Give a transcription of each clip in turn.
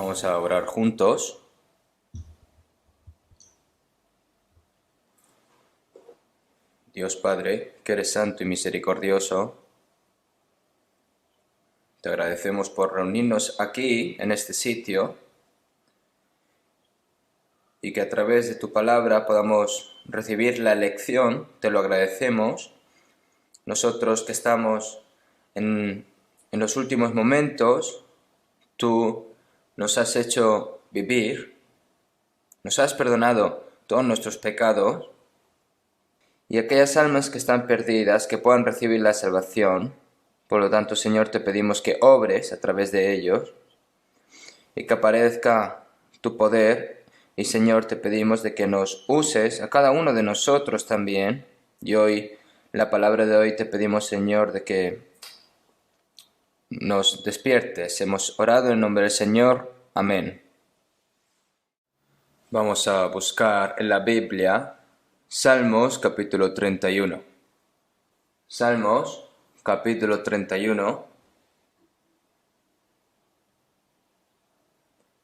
Vamos a orar juntos. Dios Padre, que eres santo y misericordioso, te agradecemos por reunirnos aquí, en este sitio, y que a través de tu palabra podamos recibir la lección. Te lo agradecemos. Nosotros que estamos en los últimos momentos, tú nos has hecho vivir, nos has perdonado todos nuestros pecados, y aquellas almas que están perdidas, que puedan recibir la salvación. Por lo tanto, Señor, te pedimos que obres a través de ellos y que aparezca tu poder. Y, Señor, te pedimos de que nos uses a cada uno de nosotros también. Y hoy, la palabra de hoy, te pedimos, Señor, de que nos despiertes. Hemos orado en nombre del Señor. Amén. Vamos a buscar en la Biblia Salmos capítulo 31. Salmos capítulo 31,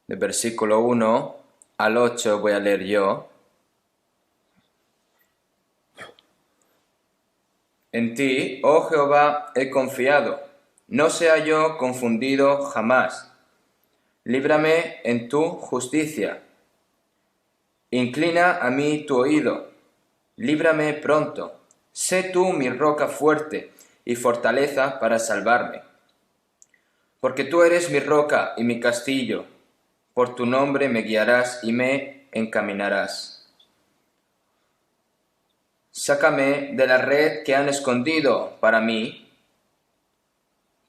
de versículo 1 al 8 voy a leer yo. En ti, oh Jehová, he confiado, no sea yo confundido jamás. Líbrame en tu justicia. Inclina a mí tu oído. Líbrame pronto. Sé tú mi roca fuerte y fortaleza para salvarme. Porque tú eres mi roca y mi castillo. Por tu nombre me guiarás y me encaminarás. Sácame de la red que han escondido para mí,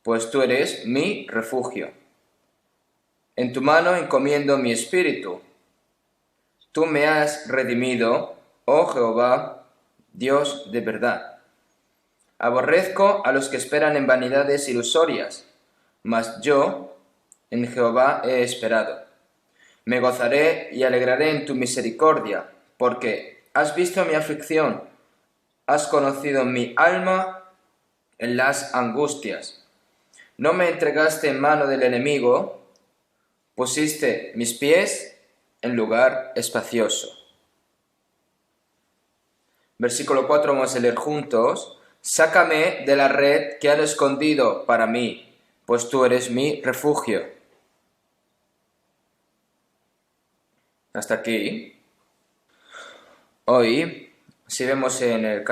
pues tú eres mi refugio. En tu mano encomiendo mi espíritu. Tú me has redimido, oh Jehová, Dios de verdad. Aborrezco a los que esperan en vanidades ilusorias, mas yo en Jehová he esperado. Me gozaré y alegraré en tu misericordia, porque has visto mi aflicción, has conocido mi alma en las angustias. No me entregaste en mano del enemigo, pusiste mis pies en lugar espacioso. Versículo 4 vamos a leer juntos. Sácame de la red que han escondido para mí, pues tú eres mi refugio. Hasta aquí. Hoy, si vemos en el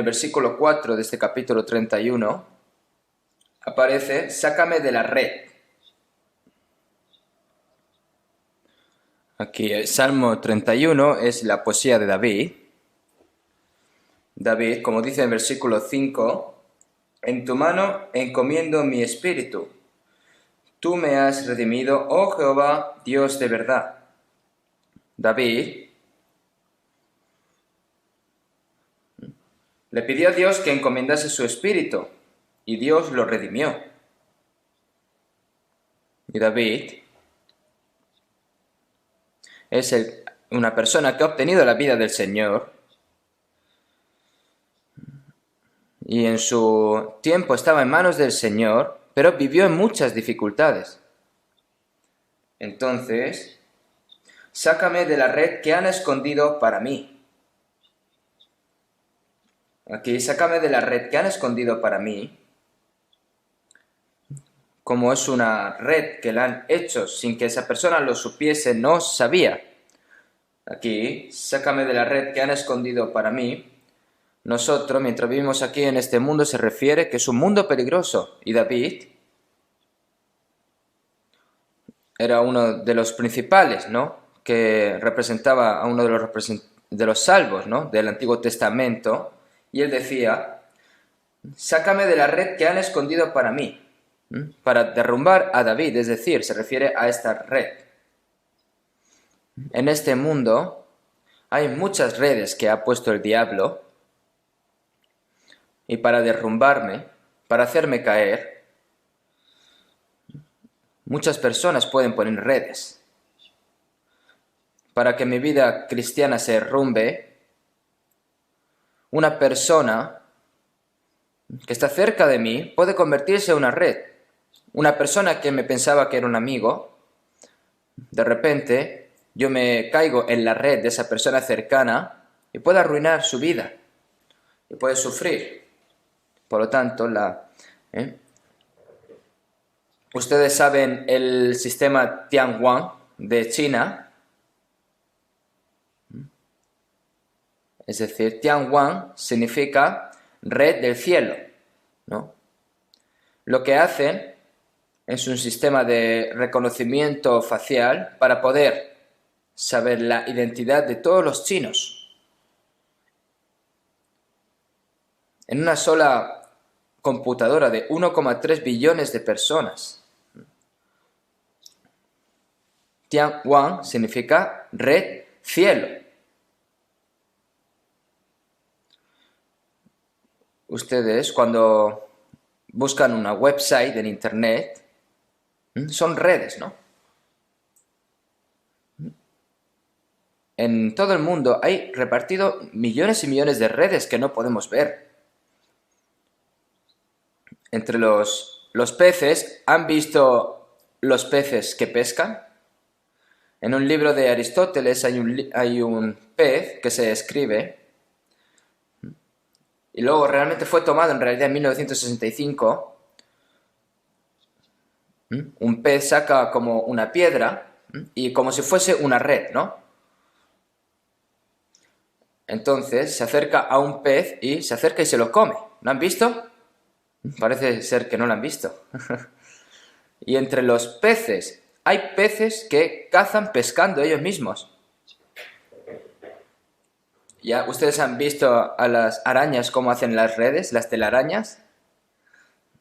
versículo 4 de este capítulo 31, aparece, sácame de la red. Aquí el Salmo 31 es la poesía de David. David, como dice en versículo 5, en tu mano encomiendo mi espíritu. Tú me has redimido, oh Jehová, Dios de verdad. David le pidió a Dios que encomendase su espíritu, y Dios lo redimió. Y David es una persona que ha obtenido la vida del Señor, y en su tiempo estaba en manos del Señor, pero vivió en muchas dificultades. Entonces, sácame de la red que han escondido para mí. Aquí, sácame de la red que han escondido para mí. Como es una red que la han hecho sin que esa persona lo supiese, no sabía. Aquí, sácame de la red que han escondido para mí. Nosotros, mientras vivimos aquí en este mundo, se refiere que es un mundo peligroso. Y David era uno de los principales, ¿no? Que representaba a uno de los salvos, ¿no? Del Antiguo Testamento. Y él decía, sácame de la red que han escondido para mí. Para derrumbar a David, es decir, se refiere a esta red. En este mundo hay muchas redes que ha puesto el diablo, y para derrumbarme, para hacerme caer, muchas personas pueden poner redes. Para que mi vida cristiana se derrumbe, una persona que está cerca de mí puede convertirse en una red. Una persona que me pensaba que era un amigo de repente yo me caigo en la red de esa persona cercana y puede arruinar su vida y puede sufrir. Por lo tanto, ustedes saben el sistema Tianwan de China. Es decir, Tianwan significa red del cielo, ¿no? Lo que hacen es un sistema de reconocimiento facial para poder saber la identidad de todos los chinos. En una sola computadora de 1,3 billones de personas. Tianwan significa red cielo. Ustedes cuando buscan una website en internet, son redes, ¿no? En todo el mundo hay repartido millones y millones de redes que no podemos ver. Entre los peces, ¿han visto los peces que pescan? En un libro de Aristóteles hay un pez que se escribe, y luego realmente fue tomado en realidad en 1965. Un pez saca como una piedra y como si fuese una red, ¿no? Entonces se acerca a un pez y se acerca y se lo come. ¿Lo han visto? Parece ser que no lo han visto. Y entre los peces, hay peces que cazan pescando ellos mismos. ¿Ya ustedes han visto a las arañas cómo hacen las redes, las telarañas?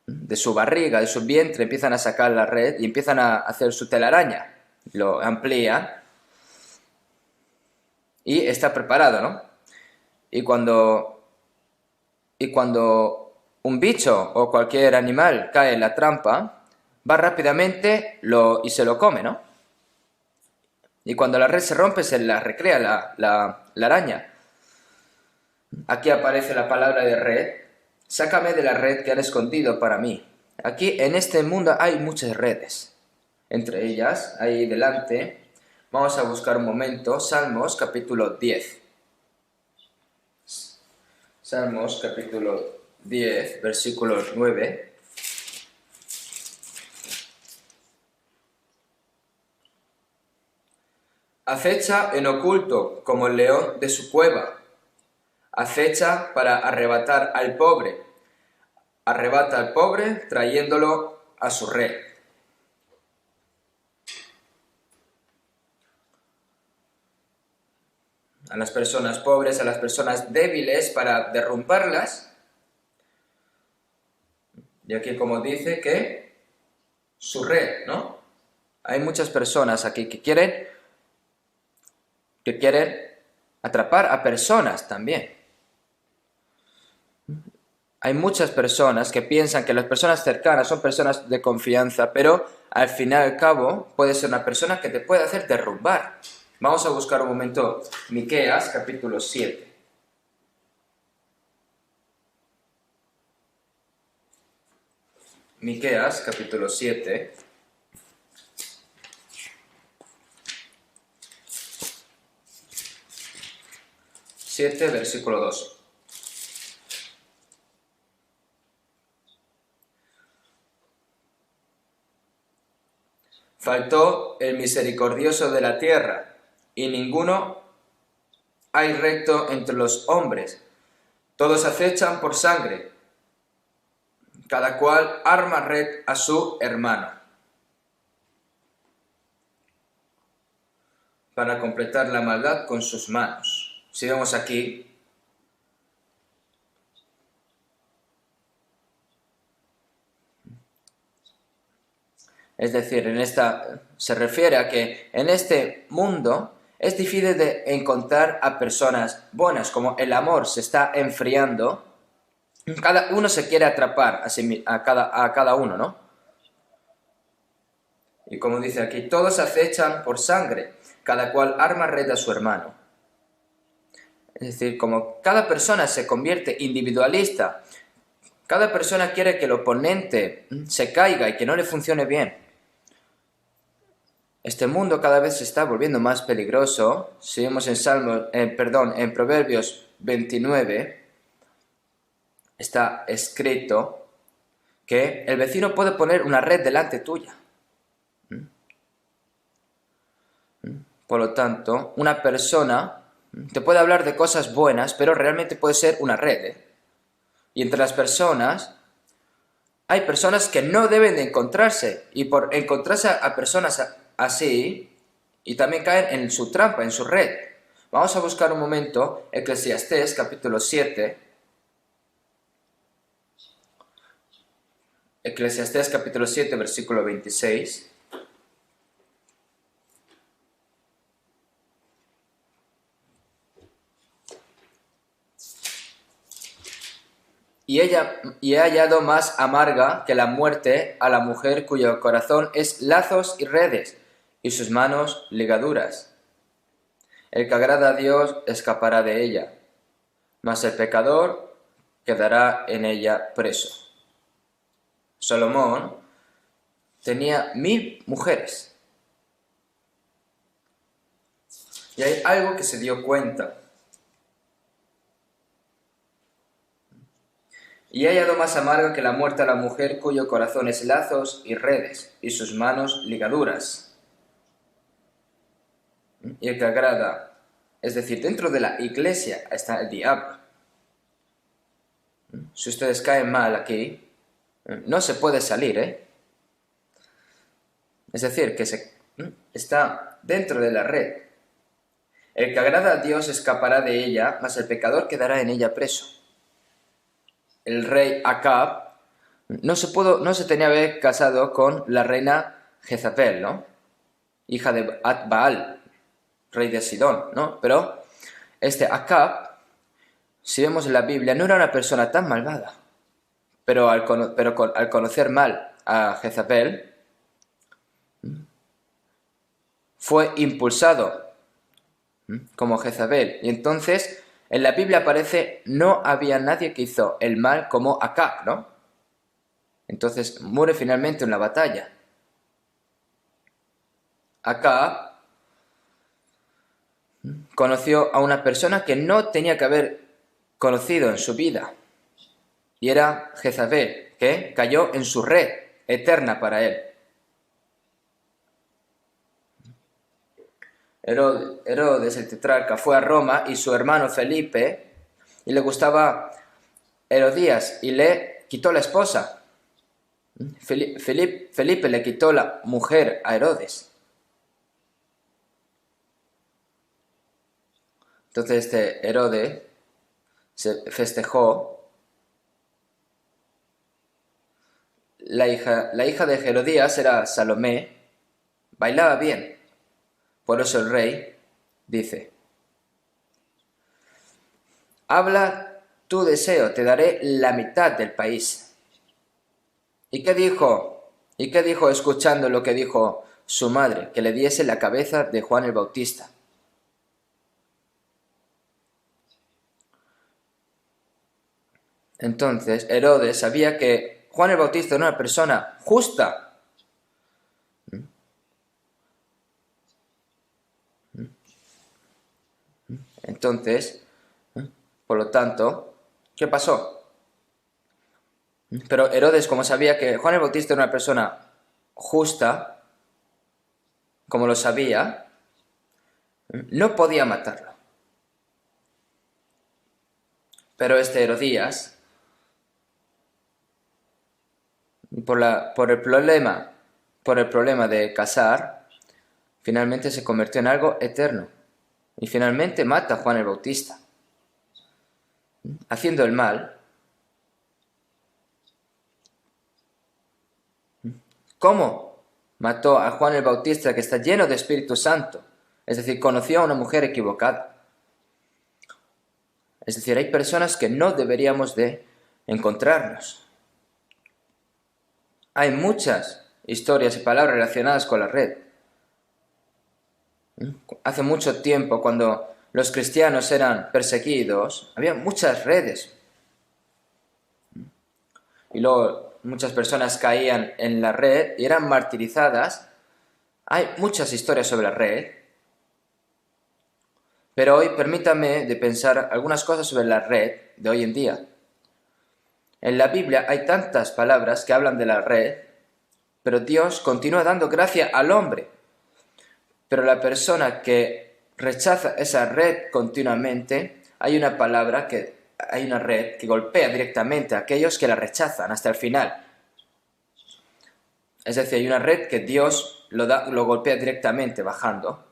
De su barriga, de su vientre, empiezan a sacar la red y empiezan a hacer su telaraña. Lo amplían y está preparado, ¿no? Y cuando un bicho o cualquier animal cae en la trampa, va rápidamente y se lo come, ¿no? Y cuando la red se rompe, se la recrea la araña. Aquí aparece la palabra de red. Sácame de la red que han escondido para mí. Aquí en este mundo hay muchas redes. Entre ellas, ahí delante, vamos a buscar un momento, Salmos capítulo 10. Salmos capítulo 10, versículo 9. Acecha en oculto como el león de su cueva. Acecha para arrebatar al pobre. Arrebata al pobre trayéndolo a su red. A las personas pobres, a las personas débiles para derrumbarlas. Y aquí como dice que su red, ¿no? Hay muchas personas aquí que quieren atrapar a personas también. Hay muchas personas que piensan que las personas cercanas son personas de confianza, pero al fin y al cabo puede ser una persona que te puede hacer derrumbar. Vamos a buscar un momento Miqueas, capítulo 7. Miqueas, capítulo 7. Versículo 2. Faltó el misericordioso de la tierra, y ninguno hay recto entre los hombres. Todos acechan por sangre, cada cual arma red a su hermano, para completar la maldad con sus manos. Si vemos aquí, es decir, se refiere a que en este mundo es difícil de encontrar a personas buenas, como el amor se está enfriando, cada uno se quiere atrapar a cada uno, ¿no? Y como dice aquí, todos acechan por sangre, cada cual arma red a su hermano. Es decir, como cada persona se convierte individualista, cada persona quiere que el oponente se caiga y que no le funcione bien. Este mundo cada vez se está volviendo más peligroso. Si vemos en Proverbios 29, está escrito que el vecino puede poner una red delante tuya. Por lo tanto, una persona te puede hablar de cosas buenas, pero realmente puede ser una red, ¿eh? Y entre las personas, hay personas que no deben de encontrarse. Y por encontrarse a personas así, y también caen en su trampa, en su red. Vamos a buscar un momento Eclesiastés capítulo 7. Eclesiastés capítulo 7, versículo 26. Y he hallado más amarga que la muerte a la mujer cuyo corazón es lazos y redes, y sus manos ligaduras. El que agrada a Dios escapará de ella, mas el pecador quedará en ella preso. Salomón tenía 1000 mujeres. Y hay algo que se dio cuenta. Y he hallado más amarga que la muerte a la mujer cuyo corazón es lazos y redes, y sus manos ligaduras. Y el que agrada, es decir, dentro de la iglesia está el diablo. Si ustedes caen mal aquí, no se puede salir, ¿eh? Es decir, que está dentro de la red. El que agrada a Dios escapará de ella, mas el pecador quedará en ella preso. El rey Acab no se tenía que haber casado con la reina Jezabel, ¿no? Hija de Baal, rey de Sidón, ¿no? Pero este Acab, si vemos en la Biblia, no era una persona tan malvada. Pero al conocer mal a Jezabel, fue impulsado como Jezabel. Y entonces, en la Biblia aparece, no había nadie que hizo el mal como Acab, ¿no? Entonces, muere finalmente en la batalla. Acab conoció a una persona que no tenía que haber conocido en su vida. Y era Jezabel, que cayó en su red eterna para él. Herodes, el tetrarca, fue a Roma y su hermano Felipe, y le gustaba Herodías, y le quitó la esposa. Felipe le quitó la mujer a Herodes. Entonces este Herodes se festejó. La hija de Herodías era Salomé, bailaba bien. Por eso el rey dice: habla tu deseo, te daré la mitad del país. ¿Y qué dijo? Escuchando lo que dijo su madre? Que le diese la cabeza de Juan el Bautista. Entonces Herodes sabía que Juan el Bautista era una persona justa. Entonces, por lo tanto, ¿qué pasó? Pero Herodes, como sabía que Juan el Bautista era una persona justa, como lo sabía, no podía matarlo. Pero este Herodías, por el problema de casar, finalmente se convirtió en algo eterno. Y finalmente mata a Juan el Bautista, haciendo el mal. ¿Cómo mató a Juan el Bautista, que está lleno de Espíritu Santo? Es decir, conoció a una mujer equivocada. Es decir, hay personas que no deberíamos de encontrarnos. Hay muchas historias y palabras relacionadas con la red. Hace mucho tiempo, cuando los cristianos eran perseguidos, había muchas redes. Y luego muchas personas caían en la red y eran martirizadas Hay muchas historias sobre la red, pero hoy permítame de pensar algunas cosas sobre la red de hoy en día. En la Biblia hay tantas palabras que hablan de la red, pero Dios continúa dando gracia al hombre. Pero la persona que rechaza esa red continuamente, hay una red que golpea directamente a aquellos que la rechazan hasta el final. Es decir, hay una red que Dios lo golpea directamente bajando.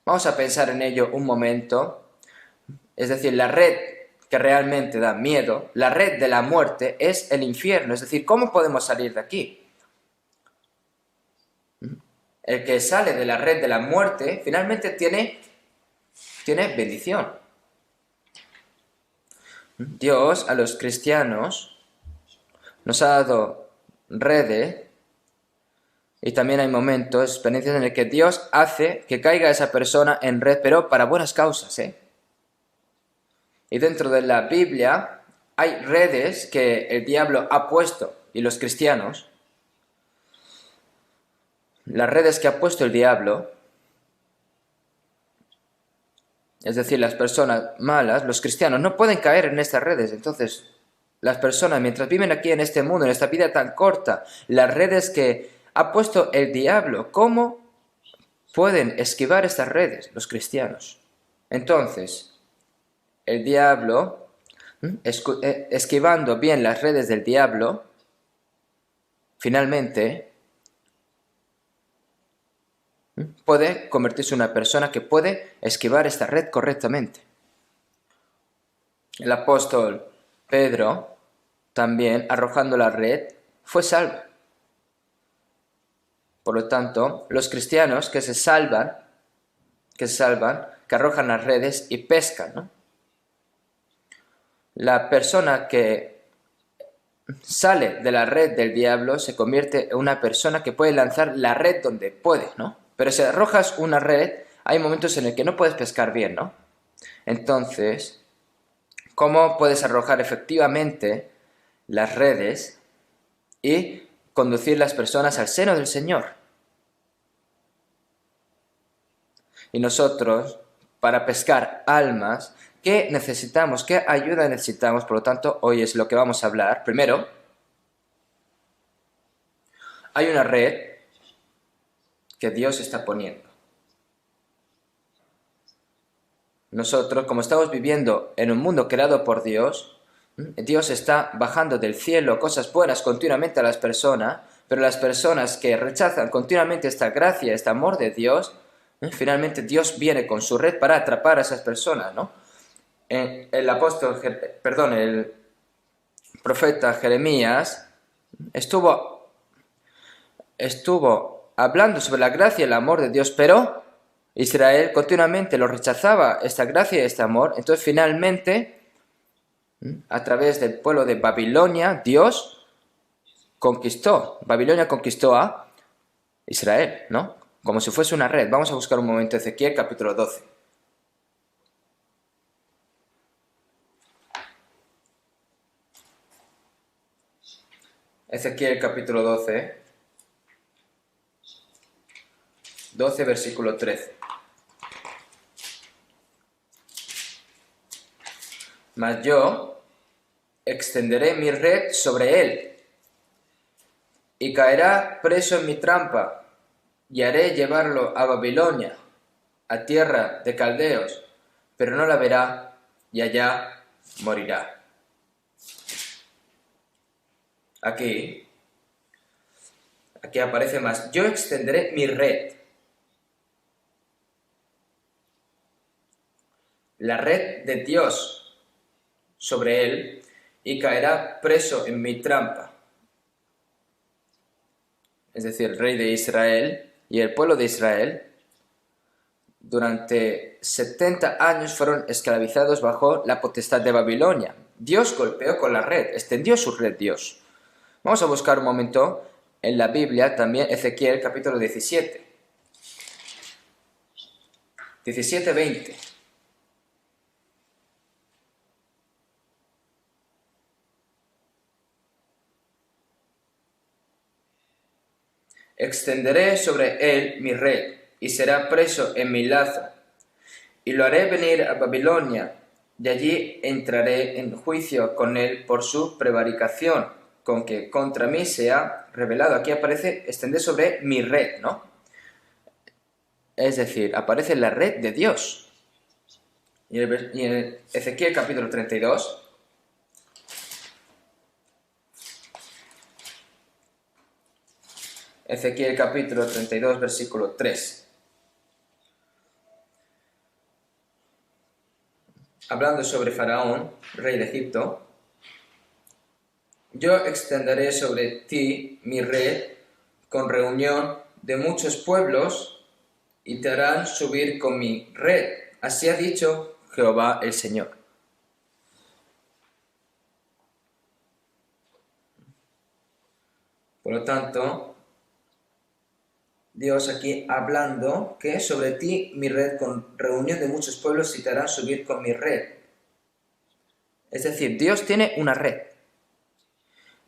Vamos a pensar en ello un momento. Es decir, la red que realmente da miedo, la red de la muerte, es el infierno. Es decir, ¿cómo podemos salir de aquí? El que sale de la red de la muerte finalmente tiene bendición. Dios a los cristianos nos ha dado redes y también hay momentos, experiencias en las que Dios hace que caiga esa persona en red, pero para buenas causas, ¿eh? Y dentro de la Biblia hay redes que el diablo ha puesto y los cristianos, las redes que ha puesto el diablo, es decir, las personas malas, los cristianos, no pueden caer en estas redes. Entonces, las personas, mientras viven aquí en este mundo, en esta vida tan corta, las redes que ha puesto el diablo, ¿cómo pueden esquivar estas redes los cristianos? Entonces, el diablo, esquivando bien las redes del diablo, finalmente puede convertirse en una persona que puede esquivar esta red correctamente. El apóstol Pedro, también arrojando la red, fue salvo. Por lo tanto, los cristianos que se salvan, que arrojan las redes y pescan, ¿no? La persona que sale de la red del diablo se convierte en una persona que puede lanzar la red donde puede, ¿no? Pero si arrojas una red, hay momentos en el que no puedes pescar bien, ¿no? Entonces, ¿cómo puedes arrojar efectivamente las redes y conducir las personas al seno del Señor? Y nosotros, para pescar almas, ¿qué necesitamos? ¿Qué ayuda necesitamos? Por lo tanto, hoy es lo que vamos a hablar. Primero, hay una red que Dios está poniendo. Nosotros, como estamos viviendo en un mundo creado por Dios, Dios está bajando del cielo cosas buenas continuamente a las personas, pero las personas que rechazan continuamente esta gracia, este amor de Dios, finalmente Dios viene con su red para atrapar a esas personas, ¿no? El profeta Jeremías estuvo hablando sobre la gracia y el amor de Dios, pero Israel continuamente lo rechazaba, esta gracia y este amor. Entonces finalmente, a través del pueblo de Babilonia, Babilonia conquistó a Israel, ¿no? Como si fuese una red. Vamos a buscar un momento Ezequiel capítulo 12. Ezequiel capítulo 12 versículo 13. Mas yo extenderé mi red sobre él, y caerá preso en mi trampa, y haré llevarlo a Babilonia, a tierra de caldeos, pero no la verá, y allá morirá. Aquí aparece más, yo extenderé mi red. La red de Dios sobre él, y caerá preso en mi trampa. Es decir, el rey de Israel y el pueblo de Israel durante 70 años fueron esclavizados bajo la potestad de Babilonia. Dios golpeó con la red, extendió su red Dios. Vamos a buscar un momento en la Biblia también Ezequiel capítulo 17. 17:20. Extenderé sobre él mi red, y será preso en mi lazo, y lo haré venir a Babilonia, y allí entraré en juicio con él por su prevaricación, con que contra mí se ha revelado. Aquí aparece extender sobre mi red, ¿no? Es decir, aparece la red de Dios. Y en Ezequiel capítulo 32, Ezequiel capítulo 32, versículo 3. Hablando sobre Faraón, rey de Egipto, yo extenderé sobre ti mi red con reunión de muchos pueblos y te harán subir con mi red. Así ha dicho Jehová el Señor. Por lo tanto, Dios aquí hablando que sobre ti mi red con reunión de muchos pueblos y te harán subir con mi red. Es decir, Dios tiene una red.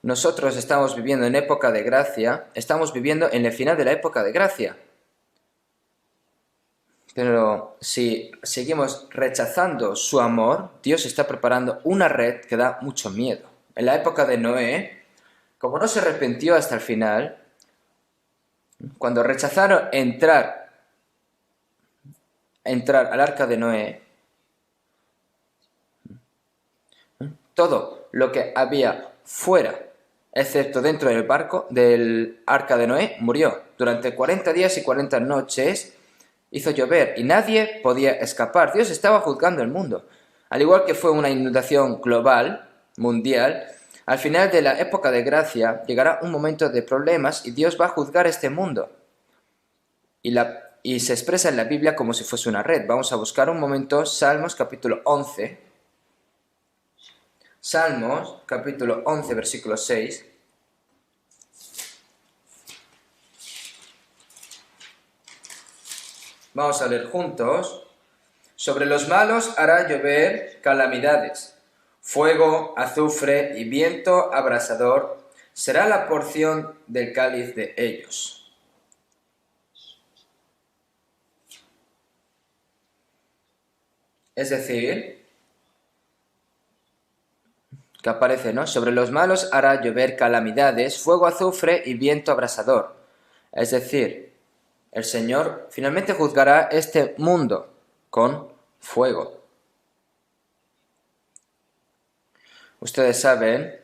Nosotros estamos viviendo en época de gracia, estamos viviendo en el final de la época de gracia. Pero si seguimos rechazando su amor, Dios está preparando una red que da mucho miedo. En la época de Noé, como no se arrepintió hasta el final, cuando rechazaron entrar al arca de Noé, todo lo que había fuera, excepto dentro del barco, del arca de Noé, murió. Durante 40 días y 40 noches hizo llover y nadie podía escapar. Dios estaba juzgando el mundo. Al igual que fue una inundación global, mundial, al final de la época de gracia llegará un momento de problemas y Dios va a juzgar este mundo. Y se expresa en la Biblia como si fuese una red. Vamos a buscar un momento Salmos capítulo 11. Salmos capítulo 11, versículo 6. Vamos a leer juntos. Sobre los malos hará llover calamidades. Fuego, azufre y viento abrasador será la porción del cáliz de ellos. Es decir, que aparece, ¿no? Sobre los malos hará llover calamidades, fuego, azufre y viento abrasador. Es decir, el Señor finalmente juzgará este mundo con fuego. Ustedes saben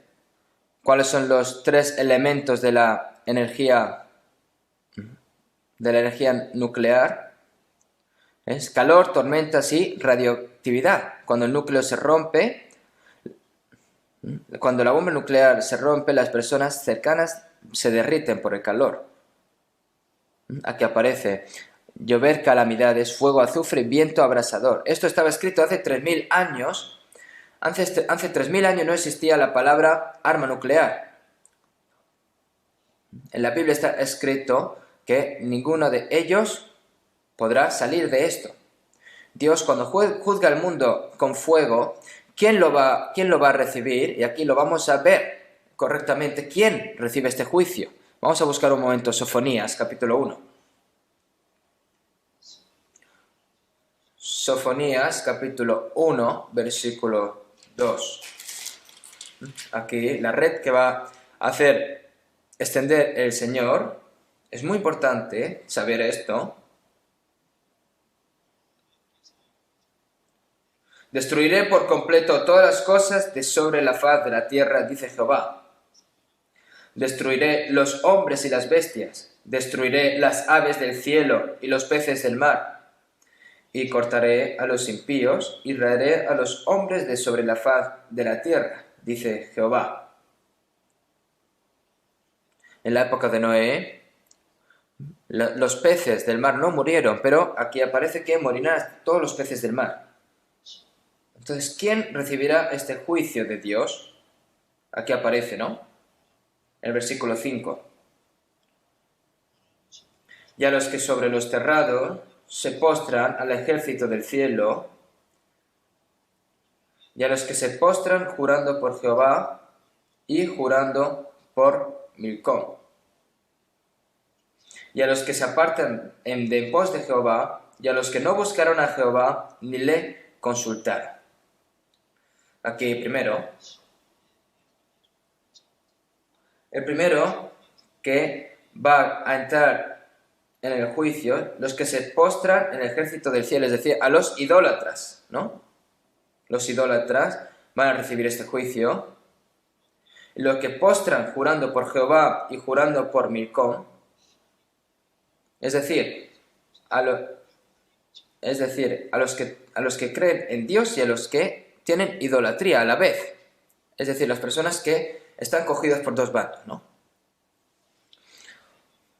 cuáles son los 3 elementos de la energía nuclear. Es calor, tormentas y radioactividad. Cuando el núcleo se rompe, cuando la bomba nuclear se rompe, las personas cercanas se derriten por el calor. Aquí aparece llover calamidades, fuego, azufre y viento abrasador. Esto estaba escrito hace 3000 años. Hace 3000 años no existía la palabra arma nuclear. En la Biblia está escrito que ninguno de ellos podrá salir de esto. Dios, cuando juzga el mundo con fuego, ¿quién lo va a recibir? Y aquí lo vamos a ver correctamente. ¿Quién recibe este juicio? Vamos a buscar un momento Sofonías, capítulo 1. Sofonías, capítulo 1, versículo 2. Aquí la red que va a hacer extender el Señor. Es muy importante saber esto. Destruiré por completo todas las cosas de sobre la faz de la tierra, dice Jehová. Destruiré los hombres y las bestias. Destruiré las aves del cielo y los peces del mar. Y cortaré a los impíos y raeré a los hombres de sobre la faz de la tierra, dice Jehová. En la época de Noé, los peces del mar no murieron, pero aquí aparece que morirán todos los peces del mar. Entonces, ¿quién recibirá este juicio de Dios? Aquí aparece, ¿no? El versículo 5. Y a los que sobre los terrados se postran al ejército del cielo, y a los que se postran jurando por Jehová y jurando por Milcom. y a los que se apartan de en pos de Jehová, y a los que no buscaron a Jehová ni le consultaron. Aquí primero, el primero que va a entrar en el juicio, los que se postran en el ejército del cielo, es decir, a los idólatras, ¿no? Los idólatras van a recibir este juicio. Los que postran jurando por Jehová y jurando por Milcom, es decir, a los que creen en Dios y a los que tienen idolatría a la vez. Es decir, las personas que están cogidas por dos bandos, ¿no?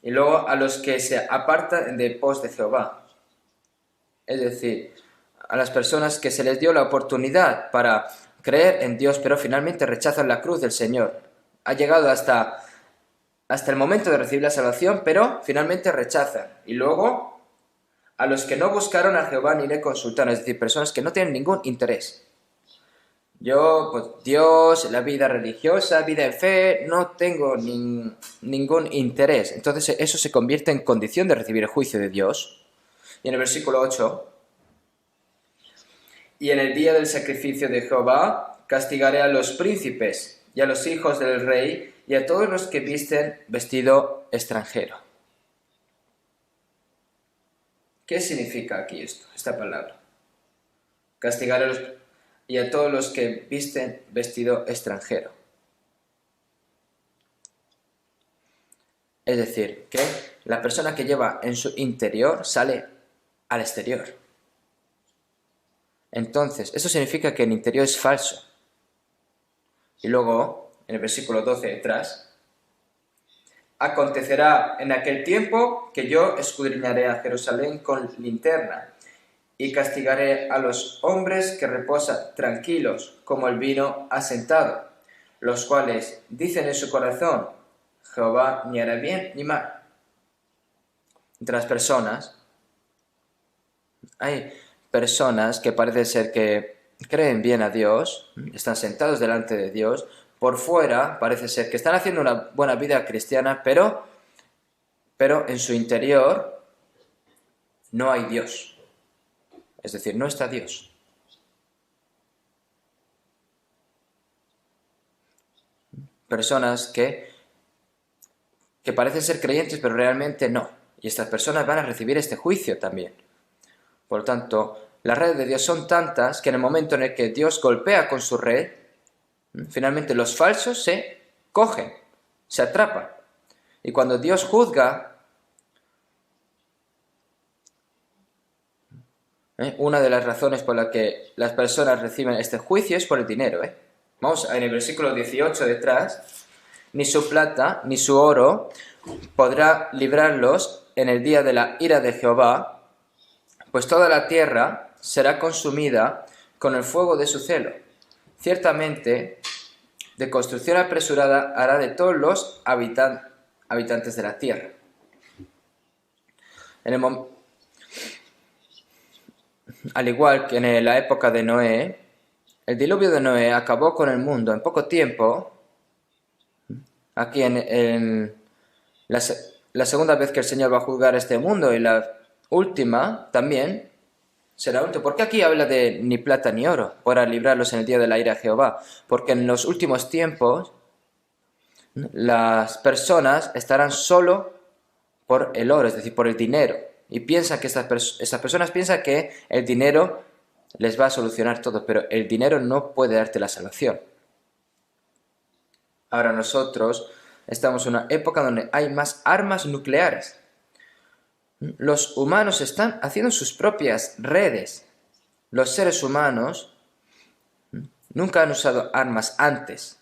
Y luego a los que se apartan de pos de Jehová. Es decir, a las personas que se les dio la oportunidad para creer en Dios, pero finalmente rechazan la cruz del Señor. Ha llegado hasta el momento de recibir la salvación, pero finalmente rechazan. Y luego a los que no buscaron a Jehová ni le consultaron, es decir, personas que no tienen ningún interés. Yo, pues Dios, la vida religiosa, vida en fe, no tengo ningún interés. Entonces eso se convierte en condición de recibir el juicio de Dios. Y en el versículo 8, y en el día del sacrificio de Jehová castigaré a los príncipes y a los hijos del rey y a todos los que visten vestido extranjero. ¿Qué significa aquí esta palabra? Castigaré a todos los que visten vestido extranjero. Es decir, que la persona que lleva en su interior sale al exterior. Entonces, eso significa que el interior es falso. Y luego, en el versículo 12 detrás, acontecerá en aquel tiempo que yo escudriñaré a Jerusalén con linterna y castigaré a los hombres que reposan tranquilos como el vino asentado, los cuales dicen en su corazón, Jehová ni hará bien ni mal. Entre las personas, hay personas que parece ser que creen bien a Dios, están sentados delante de Dios, por fuera parece ser que están haciendo una buena vida cristiana, pero en su interior no hay Dios. Es decir, no está Dios. Personas que parecen ser creyentes, pero realmente no. Y estas personas van a recibir este juicio también. Por lo tanto, las redes de Dios son tantas que en el momento en el que Dios golpea con su red, finalmente los falsos se cogen, se atrapan. Y cuando Dios juzga, una de las razones por las que las personas reciben este juicio es por el dinero. Vamos en el versículo 18 detrás. Ni su plata ni su oro podrá librarlos en el día de la ira de Jehová, pues toda la tierra será consumida con el fuego de su celo. Ciertamente, de construcción apresurada hará de todos los habitantes de la tierra. Al igual que en la época de Noé, el diluvio de Noé acabó con el mundo en poco tiempo. Aquí en la segunda vez que el Señor va a juzgar este mundo y la última también será última. ¿Por qué aquí habla de ni plata ni oro para librarlos en el día de la ira de Jehová? Porque en los últimos tiempos las personas estarán solo por el oro, es decir, por el dinero. Y piensan que estas personas piensan que el dinero les va a solucionar todo, pero el dinero no puede darte la salvación. Ahora nosotros estamos en una época donde hay más armas nucleares. Los humanos están haciendo sus propias redes. Los seres humanos nunca han usado armas antes.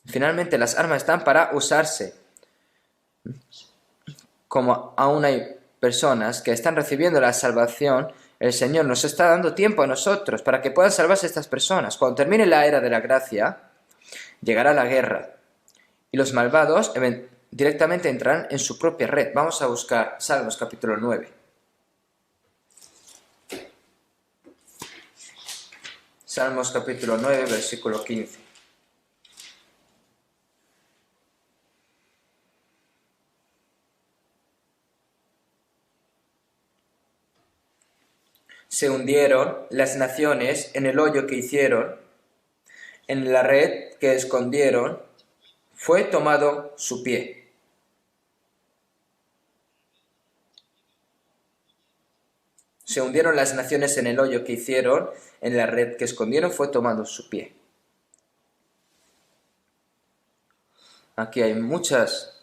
Finalmente las armas están para usarse. Como aún hay personas que están recibiendo la salvación, el Señor nos está dando tiempo a nosotros para que puedan salvarse estas personas. Cuando termine la era de la gracia, llegará la guerra y los malvados directamente entrarán en su propia red. Vamos a buscar Salmos capítulo 9. Salmos capítulo 9, versículo 15. Se hundieron las naciones en el hoyo que hicieron, en la red que escondieron, fue tomado su pie. Se hundieron las naciones en el hoyo que hicieron, en la red que escondieron, fue tomado su pie. Aquí hay muchas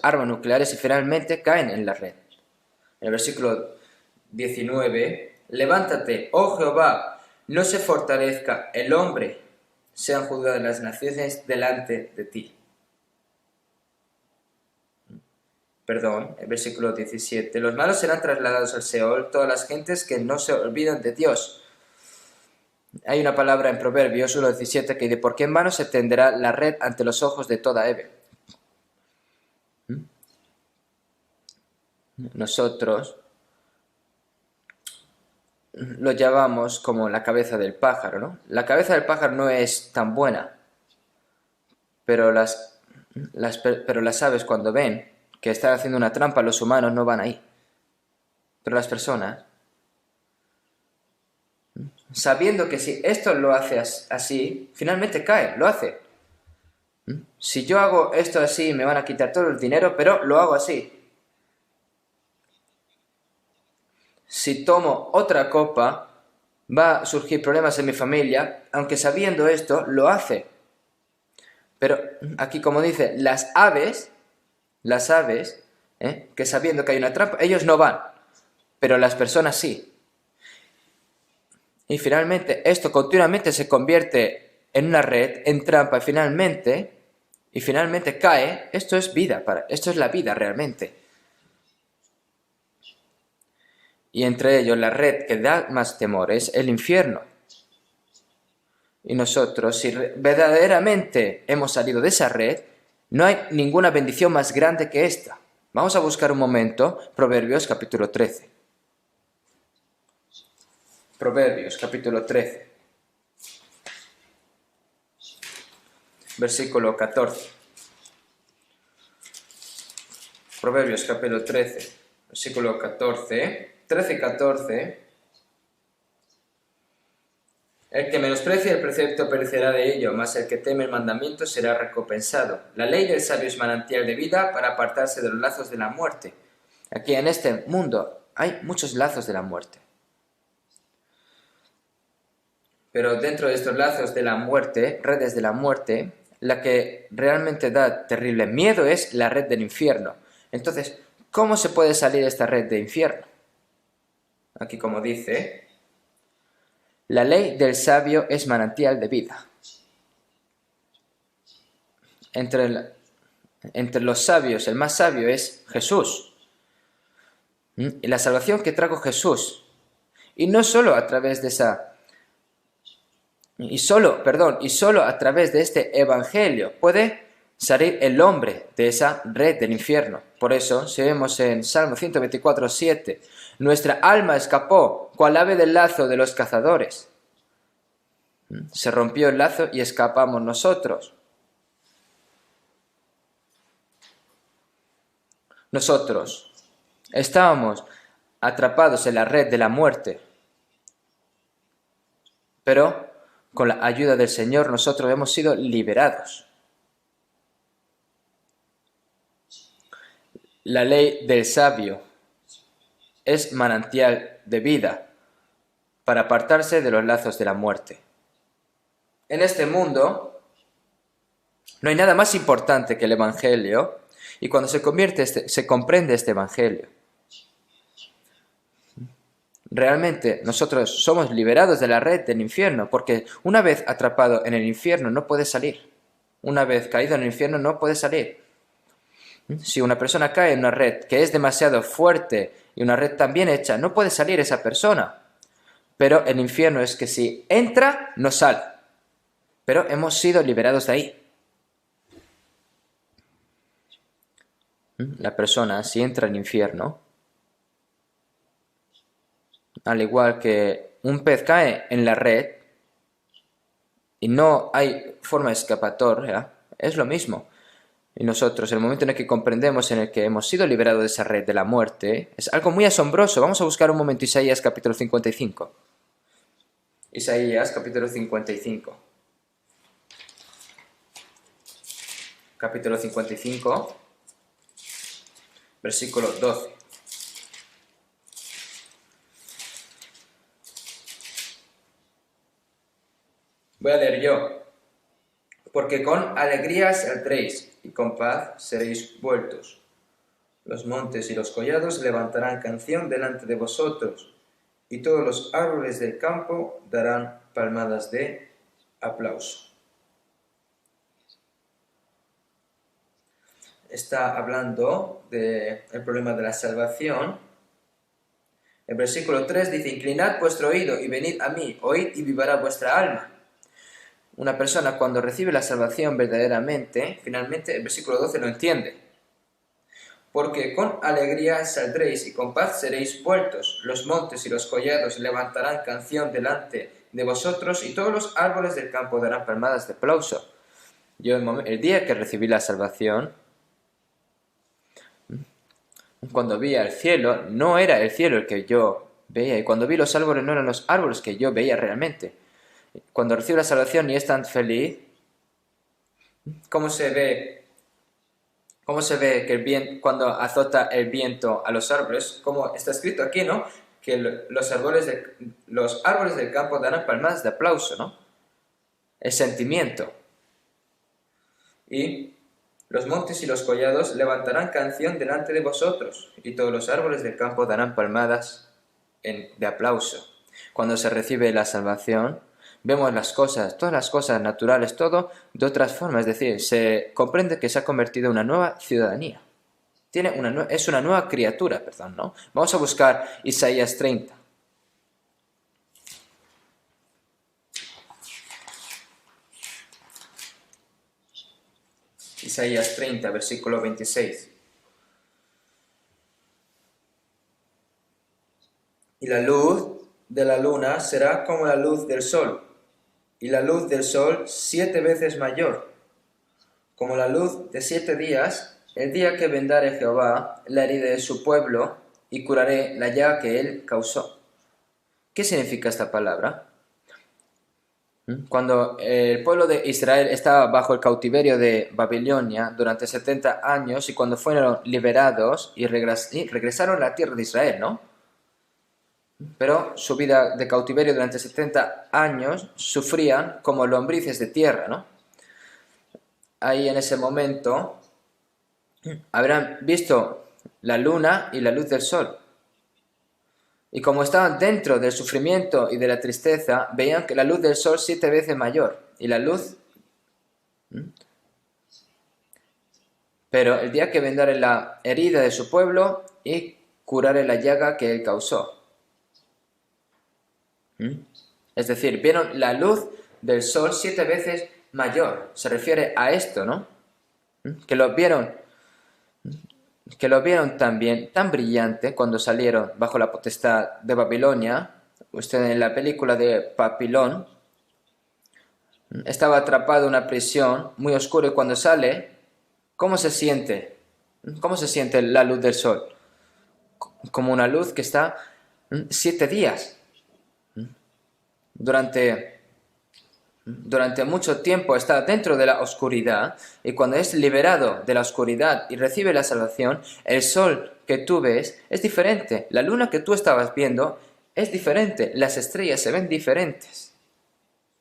armas nucleares y finalmente caen en la red. En el versículo 19, levántate, oh Jehová, no se fortalezca el hombre, sean juzgadas las naciones delante de ti. Perdón, el versículo 17, los malos serán trasladados al Seol, todas las gentes que no se olvidan de Dios. Hay una palabra en Proverbios 1:17 que dice, ¿por qué en vano se tenderá la red ante los ojos de toda Eve? Nosotros lo llamamos como la cabeza del pájaro, ¿no? La cabeza del pájaro no es tan buena, pero las aves cuando ven que están haciendo una trampa, los humanos no van ahí. Pero las personas, sabiendo que si esto lo hace así, finalmente cae, lo hace. Si yo hago esto así, me van a quitar todo el dinero, pero lo hago así. Si tomo otra copa, va a surgir problemas en mi familia, aunque sabiendo esto, lo hace. Pero aquí como dice, las aves, que sabiendo que hay una trampa, ellos no van, pero las personas sí. Y finalmente esto continuamente se convierte en una red, en trampa, y finalmente cae. Esto es vida, esto es la vida realmente. Y entre ellos la red que da más temor es el infierno. Y nosotros, si verdaderamente hemos salido de esa red, no hay ninguna bendición más grande que esta. Vamos a buscar un momento Proverbios capítulo 13. Proverbios capítulo 13. Versículo 14. Proverbios capítulo 13, versículo 14. 13:14. El que menosprecia el precepto perecerá de ello, mas el que teme el mandamiento será recompensado. La ley del sabio es manantial de vida para apartarse de los lazos de la muerte. Aquí en este mundo hay muchos lazos de la muerte. Pero dentro de estos lazos de la muerte, redes de la muerte, la que realmente da terrible miedo es la red del infierno. Entonces, ¿cómo se puede salir de esta red de infierno? Aquí como dice, la ley del sabio es manantial de vida. Entre los sabios, el más sabio es Jesús. Y la salvación que trajo Jesús. Y no solo a través de solo a través de este evangelio puede salir el hombre de esa red del infierno. Por eso, si vemos en Salmo 124:7, nuestra alma escapó cual ave del lazo de los cazadores. Se rompió el lazo y escapamos nosotros. Nosotros estábamos atrapados en la red de la muerte, pero con la ayuda del Señor nosotros hemos sido liberados. La ley del sabio es manantial de vida para apartarse de los lazos de la muerte. En este mundo no hay nada más importante que el Evangelio, y cuando se comprende este Evangelio, realmente nosotros somos liberados de la red del infierno, porque una vez atrapado en el infierno no puede salir. Una vez caído en el infierno no puede salir. Si una persona cae en una red que es demasiado fuerte y una red tan bien hecha, no puede salir esa persona. Pero el infierno es que si entra, no sale. Pero hemos sido liberados de ahí. La persona, si entra en el infierno, al igual que un pez cae en la red y no hay forma escapatoria, es lo mismo. Y nosotros, el momento en el que comprendemos en el que hemos sido liberados de esa red de la muerte, es algo muy asombroso. Vamos a buscar un momento Isaías capítulo 55. Isaías capítulo 55. Capítulo 55, versículo 12. Voy a leer yo. Porque con alegría saldréis y con paz seréis vueltos. Los montes y los collados levantarán canción delante de vosotros, y todos los árboles del campo darán palmadas de aplauso. Está hablando del problema de la salvación. El versículo 3 dice: inclinad vuestro oído y venid a mí, oíd y vivará vuestra alma. Una persona cuando recibe la salvación verdaderamente, finalmente el versículo 12 lo entiende. Porque con alegría saldréis y con paz seréis vueltos. Los montes y los collados levantarán canción delante de vosotros y todos los árboles del campo darán palmadas de aplauso. Yo el día que recibí la salvación, cuando vi al cielo, no era el cielo el que yo veía. Y cuando vi los árboles, no eran los árboles que yo veía realmente. Cuando recibo la salvación y es tan feliz, ¿cómo se ve que el viento, cuando azota el viento a los árboles? Como está escrito aquí, ¿no? Que los árboles del campo darán palmadas de aplauso, ¿no? El sentimiento. Y los montes y los collados levantarán canción delante de vosotros, y todos los árboles del campo darán palmadas de aplauso. Cuando se recibe la salvación, vemos las cosas, todas las cosas naturales, todo de otras formas. Es decir, se comprende que se ha convertido en una nueva ciudadanía. Es una nueva criatura, perdón, ¿no? Vamos a buscar Isaías 30. Isaías 30, versículo 26. Y la luz de la luna será como la luz del sol, y la luz del sol 7 veces mayor, como la luz de 7 días, el día que vendare Jehová la herida de su pueblo, y curaré la llaga que él causó. ¿Qué significa esta palabra? Cuando el pueblo de Israel estaba bajo el cautiverio de Babilonia durante 70 años y cuando fueron liberados y regresaron a la tierra de Israel, ¿no? Pero su vida de cautiverio durante 70 años sufrían como lombrices de tierra, ¿no? Ahí en ese momento habrán visto la luna y la luz del sol. Y como estaban dentro del sufrimiento y de la tristeza, veían que la luz del sol 7 veces mayor. Y la luz... Pero el día que vendare la herida de su pueblo y curaré la llaga que él causó. Es decir, vieron la luz del sol 7 veces mayor. Se refiere a esto, ¿no? Que lo vieron también tan brillante cuando salieron bajo la potestad de Babilonia. Usted en la película de Papilón estaba atrapado en una prisión muy oscura y cuando sale, ¿cómo se siente? ¿Cómo se siente la luz del sol? Como una luz que está 7 días. Durante mucho tiempo está dentro de la oscuridad y cuando es liberado de la oscuridad y recibe la salvación, el sol que tú ves es diferente. La luna que tú estabas viendo es diferente. Las estrellas se ven diferentes.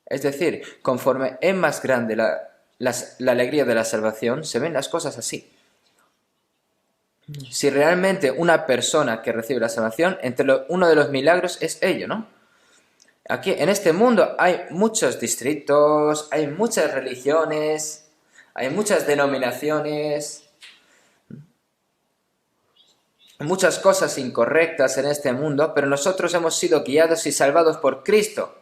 Es decir, conforme es más grande la alegría de la salvación, se ven las cosas así. Si realmente una persona que recibe la salvación, uno de los milagros es ello, ¿no? Aquí, en este mundo, hay muchos distritos, hay muchas religiones, hay muchas denominaciones, muchas cosas incorrectas en este mundo, pero nosotros hemos sido guiados y salvados por Cristo.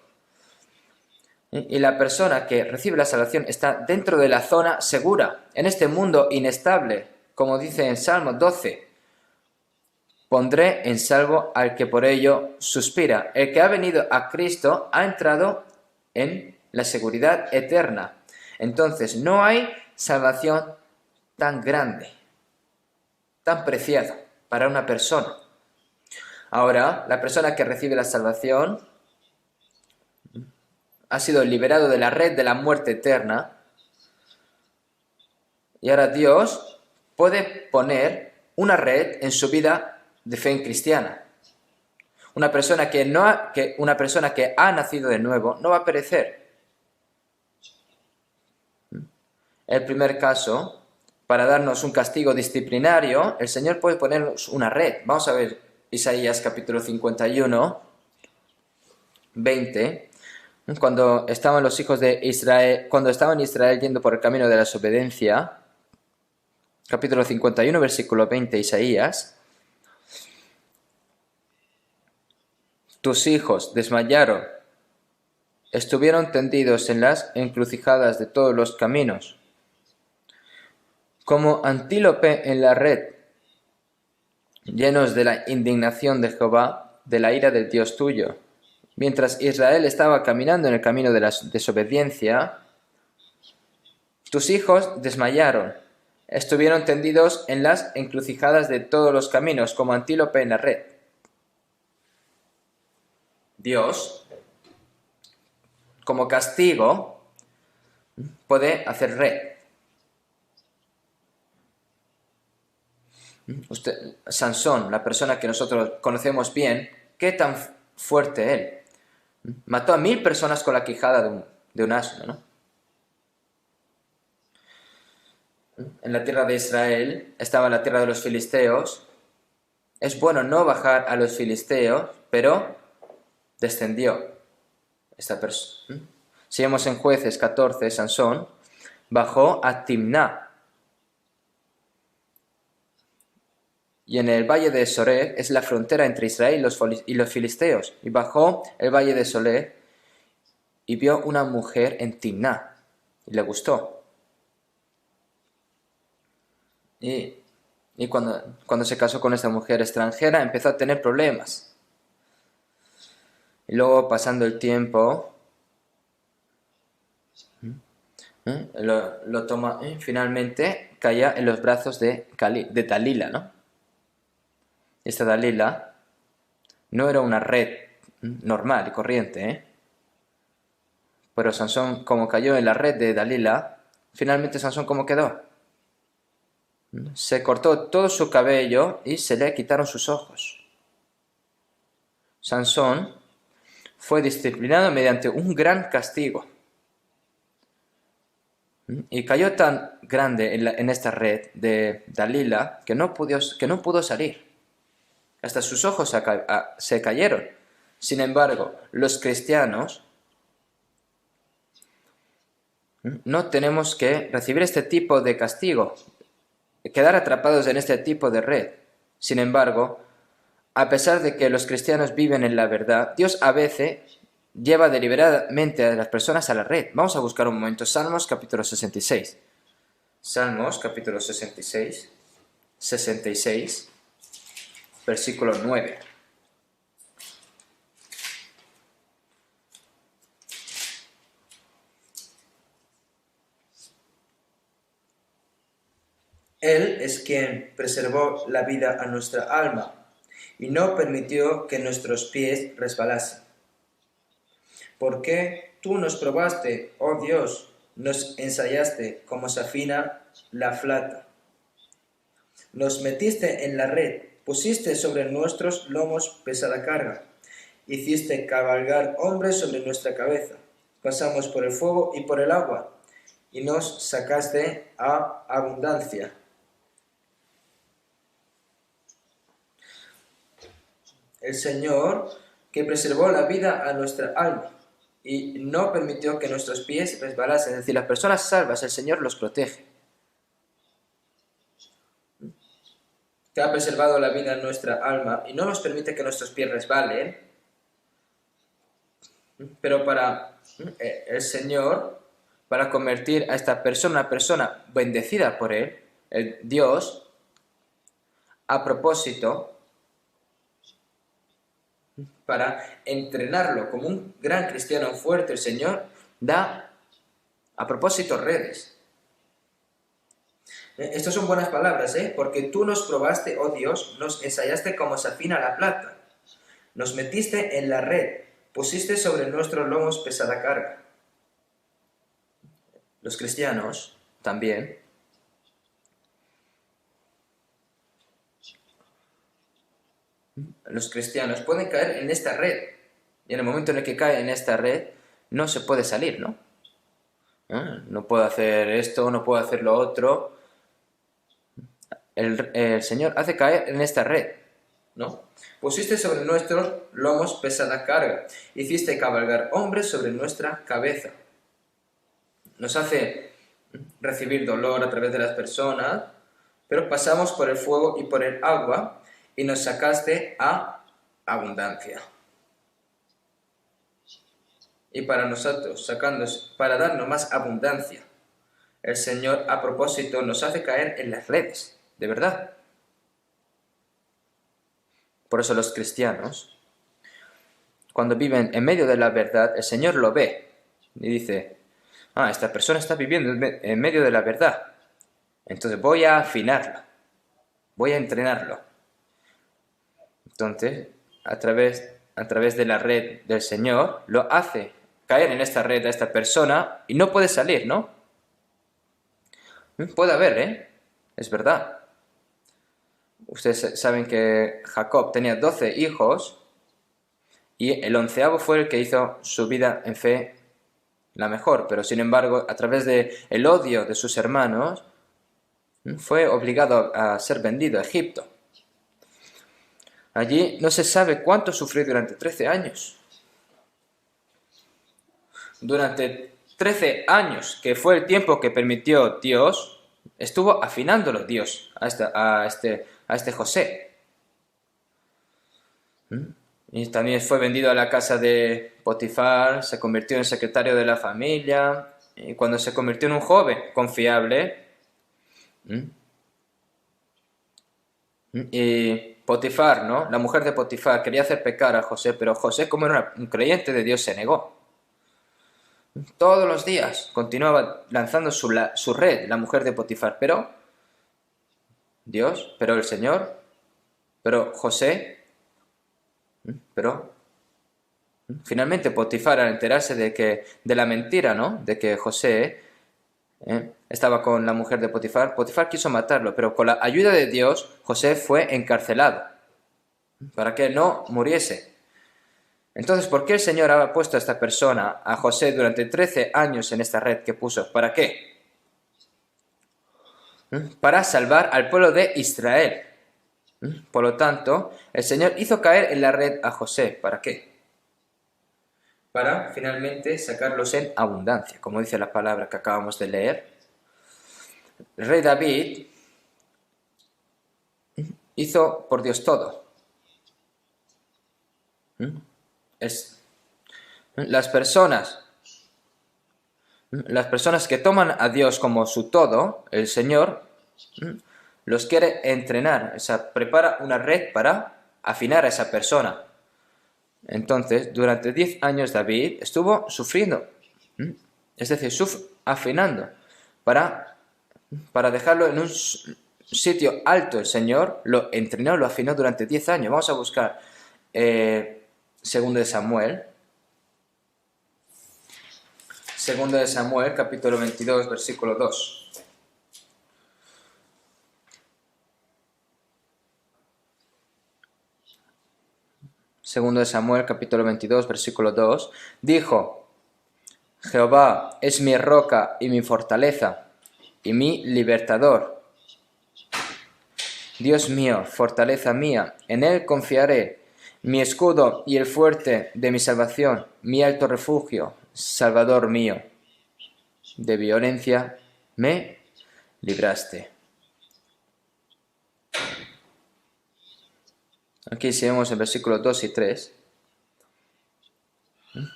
Y la persona que recibe la salvación está dentro de la zona segura, en este mundo inestable, como dice en Salmo 12. Pondré en salvo al que por ello suspira. El que ha venido a Cristo ha entrado en la seguridad eterna. Entonces, no hay salvación tan grande, tan preciado para una persona. Ahora, la persona que recibe la salvación ha sido liberado de la red de la muerte eterna y ahora Dios puede poner una red en su vida de fe en cristiana. Una persona que ha nacido de nuevo no va a perecer. El primer caso, para darnos un castigo disciplinario, el Señor puede ponernos una red. Vamos a ver Isaías capítulo 51, 20. Cuando estaban los hijos de Israel, cuando estaban Israel yendo por el camino de la desobediencia, capítulo 51, versículo 20, Isaías. Tus hijos desmayaron, estuvieron tendidos en las encrucijadas de todos los caminos, como antílope en la red, llenos de la indignación de Jehová, de la ira del Dios tuyo. Mientras Israel estaba caminando en el camino de la desobediencia, tus hijos desmayaron, estuvieron tendidos en las encrucijadas de todos los caminos, como antílope en la red. Dios, como castigo, puede hacer red. Sansón, la persona que nosotros conocemos bien, qué tan fuerte él. Mató a 1000 personas con la quijada de un asno, ¿no? En la tierra de Israel estaba la tierra de los filisteos. Es bueno no bajar a los filisteos, pero descendió esta persona. Si vemos en Jueces 14, Sansón bajó a Timná. Y en el valle de Soré es la frontera entre Israel y los filisteos. Y bajó el valle de Soré y vio una mujer en Timná. Y le gustó. Y cuando se casó con esta mujer extranjera empezó a tener problemas. Y luego, pasando el tiempo, lo toma, finalmente caía en los brazos de Dalila, ¿no? Esta Dalila no era una red normal y corriente, pero Sansón, como cayó en la red de Dalila, finalmente Sansón, ¿cómo quedó? Se cortó todo su cabello y se le quitaron sus ojos. Sansón fue disciplinado mediante un gran castigo. Y cayó tan grande en esta red de Dalila que no pudo salir. Hasta sus ojos se cayeron. Sin embargo, los cristianos no tenemos que recibir este tipo de castigo, quedar atrapados en este tipo de red. Sin embargo, a pesar de que los cristianos viven en la verdad, Dios a veces lleva deliberadamente a las personas a la red. Vamos a buscar un momento Salmos capítulo 66. Salmos capítulo 66, versículo 9. Él es quien preservó la vida a nuestra alma y no permitió que nuestros pies resbalasen. Porque tú nos probaste, oh Dios, nos ensayaste como se afina la flata. Nos metiste en la red, pusiste sobre nuestros lomos pesada carga, hiciste cabalgar hombres sobre nuestra cabeza. Pasamos por el fuego y por el agua, y nos sacaste a abundancia. El Señor que preservó la vida a nuestra alma y no permitió que nuestros pies resbalasen. Es decir, las personas salvas, el Señor los protege. Que ha preservado la vida en nuestra alma y no nos permite que nuestros pies resbalen. Pero para el Señor, para convertir a esta persona una persona bendecida por Él, el Dios, a propósito, para entrenarlo como un gran cristiano fuerte, el Señor da a propósito redes. Estas son buenas palabras, porque tú nos probaste, oh Dios, nos ensayaste como se afina la plata. Nos metiste en la red, pusiste sobre nuestros lomos pesada carga. Los cristianos también pueden caer en esta red. Y en el momento en el que cae en esta red, no se puede salir, ¿no? No puedo hacer esto, no puedo hacer lo otro. El Señor hace caer en esta red, ¿no? Pusiste sobre nuestros lomos pesada carga. Hiciste cabalgar hombres sobre nuestra cabeza. Nos hace recibir dolor a través de las personas, pero pasamos por el fuego y por el agua y nos sacaste a abundancia. Y para nosotros, para darnos más abundancia, el Señor a propósito nos hace caer en las redes, de verdad. Por eso los cristianos, cuando viven en medio de la verdad, el Señor lo ve y dice, esta persona está viviendo en medio de la verdad, entonces voy a afinarlo, voy a entrenarlo. Entonces, a través de la red del Señor, lo hace caer en esta red a esta persona y no puede salir, ¿no? Puede haber, es verdad. Ustedes saben que Jacob tenía 12 hijos y el 11º fue el que hizo su vida en fe la mejor, pero sin embargo, a través del odio de sus hermanos, fue obligado a ser vendido a Egipto. Allí no se sabe cuánto sufrió durante 13 años. Durante 13 años, que fue el tiempo que permitió Dios, estuvo afinándolo Dios a este José. Y también fue vendido a la casa de Potifar, se convirtió en secretario de la familia, y cuando se convirtió en un joven confiable, y Potifar, ¿no? La mujer de Potifar quería hacer pecar a José, pero José, como era un creyente de Dios, se negó. Todos los días continuaba lanzando su red, la mujer de Potifar, pero Dios, pero el Señor, pero José, pero finalmente Potifar, al enterarse de la mentira, ¿no? De que José estaba con la mujer de Potifar, Potifar quiso matarlo, pero con la ayuda de Dios, José fue encarcelado para que no muriese. Entonces, ¿por qué el Señor ha puesto a esta persona, a José, durante 13 años en esta red que puso? ¿Para qué? Para salvar al pueblo de Israel. Por lo tanto, el Señor hizo caer en la red a José. ¿Para qué? Para finalmente sacarlos en abundancia, como dice la palabra que acabamos de leer. El rey David hizo por Dios todo. Las personas que toman a Dios como su todo, el Señor los quiere entrenar, o sea, prepara una red para afinar a esa persona. Entonces, durante 10 años David estuvo sufriendo, es decir, afinando, para dejarlo en un sitio alto. El Señor lo entrenó, lo afinó durante 10 años. Vamos a buscar Segundo de Samuel. Segundo de Samuel, capítulo 22, versículo 2. Segundo de Samuel, capítulo 22, versículo 2. Dijo: Jehová es mi roca y mi fortaleza y mi libertador. Dios mío, fortaleza mía, en él confiaré, mi escudo y el fuerte de mi salvación, mi alto refugio, Salvador mío. De violencia me libraste. Aquí si vemos en versículos 2 y 3,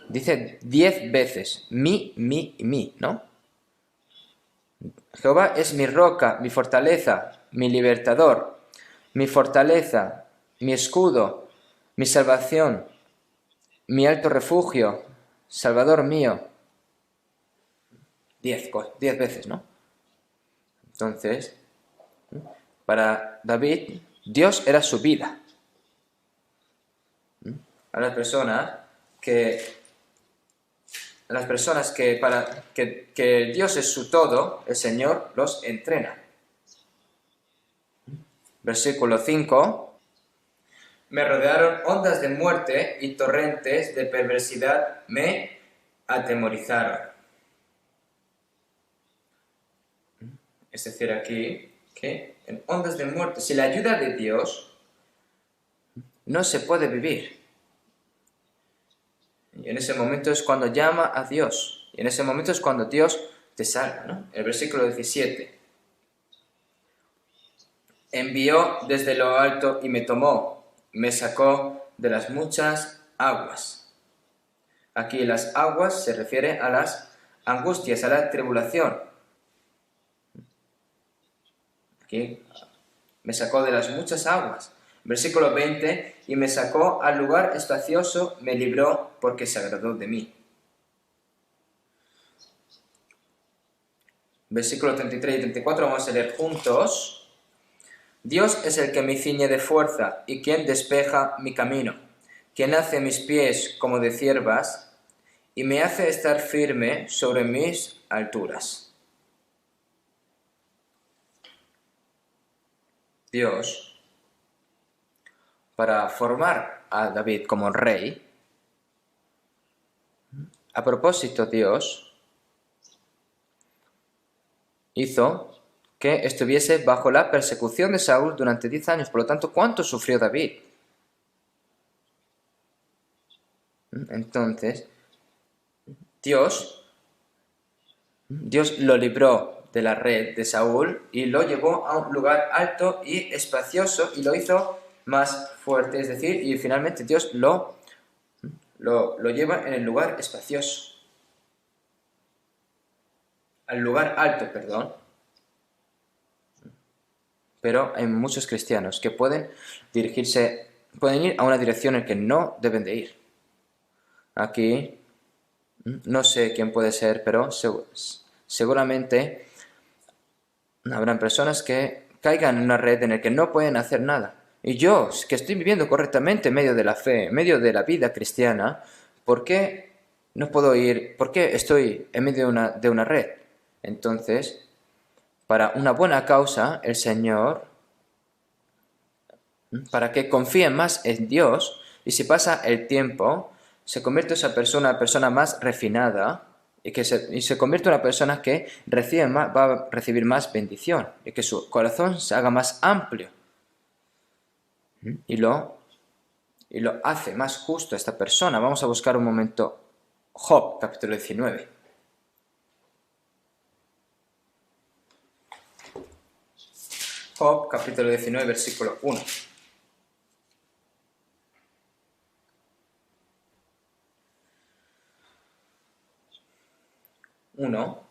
dice 10 veces, mi, ¿no? Jehová es mi roca, mi fortaleza, mi libertador, mi fortaleza, mi escudo, mi salvación, mi alto refugio, Salvador mío. 10 veces, ¿no? Entonces, Para David, Dios era su vida. A las personas que que Dios es su todo, el Señor los entrena. Versículo 5. Me rodearon ondas de muerte y torrentes de perversidad me atemorizaron. Es decir, aquí, que en ondas de muerte, sin la ayuda de Dios, no se puede vivir. Y en ese momento es cuando llama a Dios. Y en ese momento es cuando Dios te salva, ¿no? El versículo 17. Envió desde lo alto y me tomó, me sacó de las muchas aguas. Aquí las aguas se refiere a las angustias, a la tribulación. Aquí me sacó de las muchas aguas. Versículo 20, y me sacó al lugar espacioso, me libró porque se agradó de mí. Versículo 33 y 34 vamos a leer juntos. Dios es el que me ciñe de fuerza y quien despeja mi camino, quien hace mis pies como de ciervas y me hace estar firme sobre mis alturas. Dios, para formar a David como rey, a propósito Dios hizo que estuviese bajo la persecución de Saúl durante 10 años. Por lo tanto, ¿cuánto sufrió David? Entonces, Dios lo libró de la red de Saúl y lo llevó a un lugar alto y espacioso y lo hizo más fuerte, es decir, y finalmente Dios lo lleva en el lugar espacioso. Al lugar alto, perdón. Pero hay muchos cristianos que pueden ir a una dirección en que no deben de ir. Aquí, no sé quién puede ser, pero seguramente habrán personas que caigan en una red en la que no pueden hacer nada. Y yo, que estoy viviendo correctamente en medio de la fe, en medio de la vida cristiana, ¿por qué no puedo ir? ¿Por qué estoy en medio de una red? Entonces, para una buena causa, el Señor, para que confíen más en Dios, y si pasa el tiempo, se convierte esa persona en una persona más refinada, y se convierte en una persona que va a recibir más bendición, y que su corazón se haga más amplio. Y lo hace más justo a esta persona. Vamos a buscar un momento Job, capítulo 19. Job, capítulo 19, versículo 1. Uno,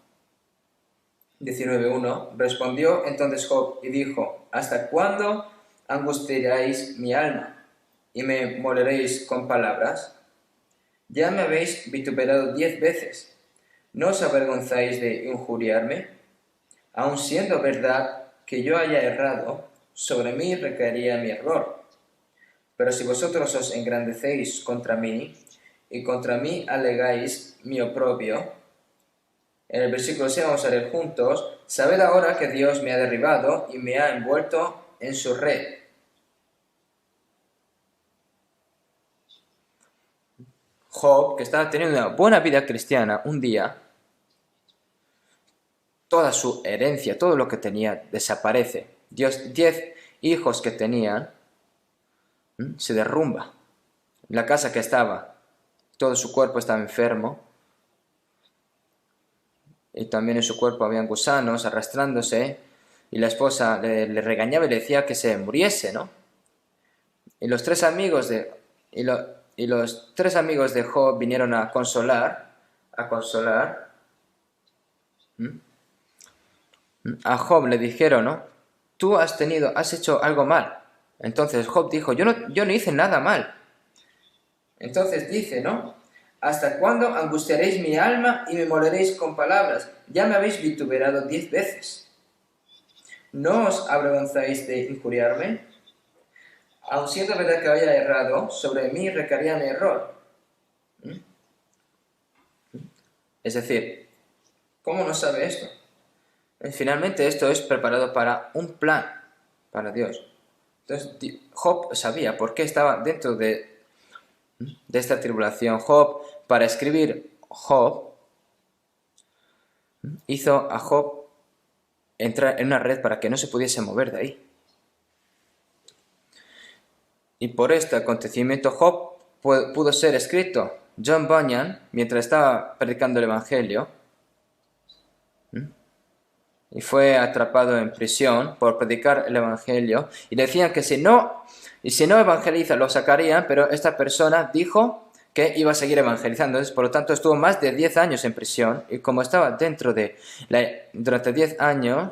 19:1. Respondió entonces Job y dijo: ¿Hasta cuándo angustiaréis mi alma y me moleréis con palabras? Ya me habéis vituperado 10 veces. ¿No os avergonzáis de injuriarme? Aun siendo verdad que yo haya errado, sobre mí recaería mi error. Pero si vosotros os engrandecéis contra mí y contra mí alegáis mi oprobio, en el versículo 6 vamos a leer juntos: sabed ahora que Dios me ha derribado y me ha envuelto en su red. Job, que estaba teniendo una buena vida cristiana, un día, toda su herencia, todo lo que tenía, desaparece. 10 hijos que tenían, se derrumba. La casa que estaba, todo su cuerpo estaba enfermo. Y también en su cuerpo habían gusanos arrastrándose. Y la esposa le regañaba y le decía que se muriese, ¿no? Y los tres amigos de Job vinieron a consolar a Job. Le dijeron, ¿no? Tú has hecho algo mal. Entonces Job dijo: yo no hice nada mal. Entonces dice, ¿no? ¿Hasta cuándo angustiaréis mi alma y me moleréis con palabras? Ya me habéis vituperado 10 veces. ¿No os avergonzáis de injuriarme? Aun siendo verdad que haya errado, sobre mí recaería mi error. Es decir, ¿cómo no sabe esto? Finalmente esto es preparado para un plan para Dios. Entonces Job sabía por qué estaba dentro de esta tribulación. Para escribir Job, hizo a Job entrar en una red para que no se pudiese mover de ahí. Y por este acontecimiento Job pudo ser escrito. John Bunyan, mientras estaba predicando el Evangelio, y fue atrapado en prisión por predicar el Evangelio, y decían que si no evangeliza lo sacarían, pero esta persona dijo que iba a seguir evangelizando. Entonces, por lo tanto, estuvo más de 10 años en prisión, y como estaba durante 10 años,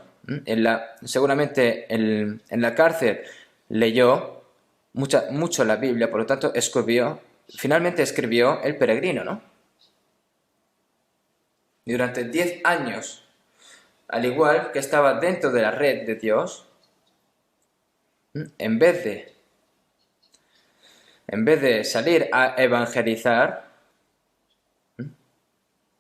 seguramente en la cárcel leyó mucho la Biblia, por lo tanto finalmente escribió El Peregrino, ¿no? Y durante 10 años, al igual que estaba dentro de la red de Dios, en vez de salir a evangelizar,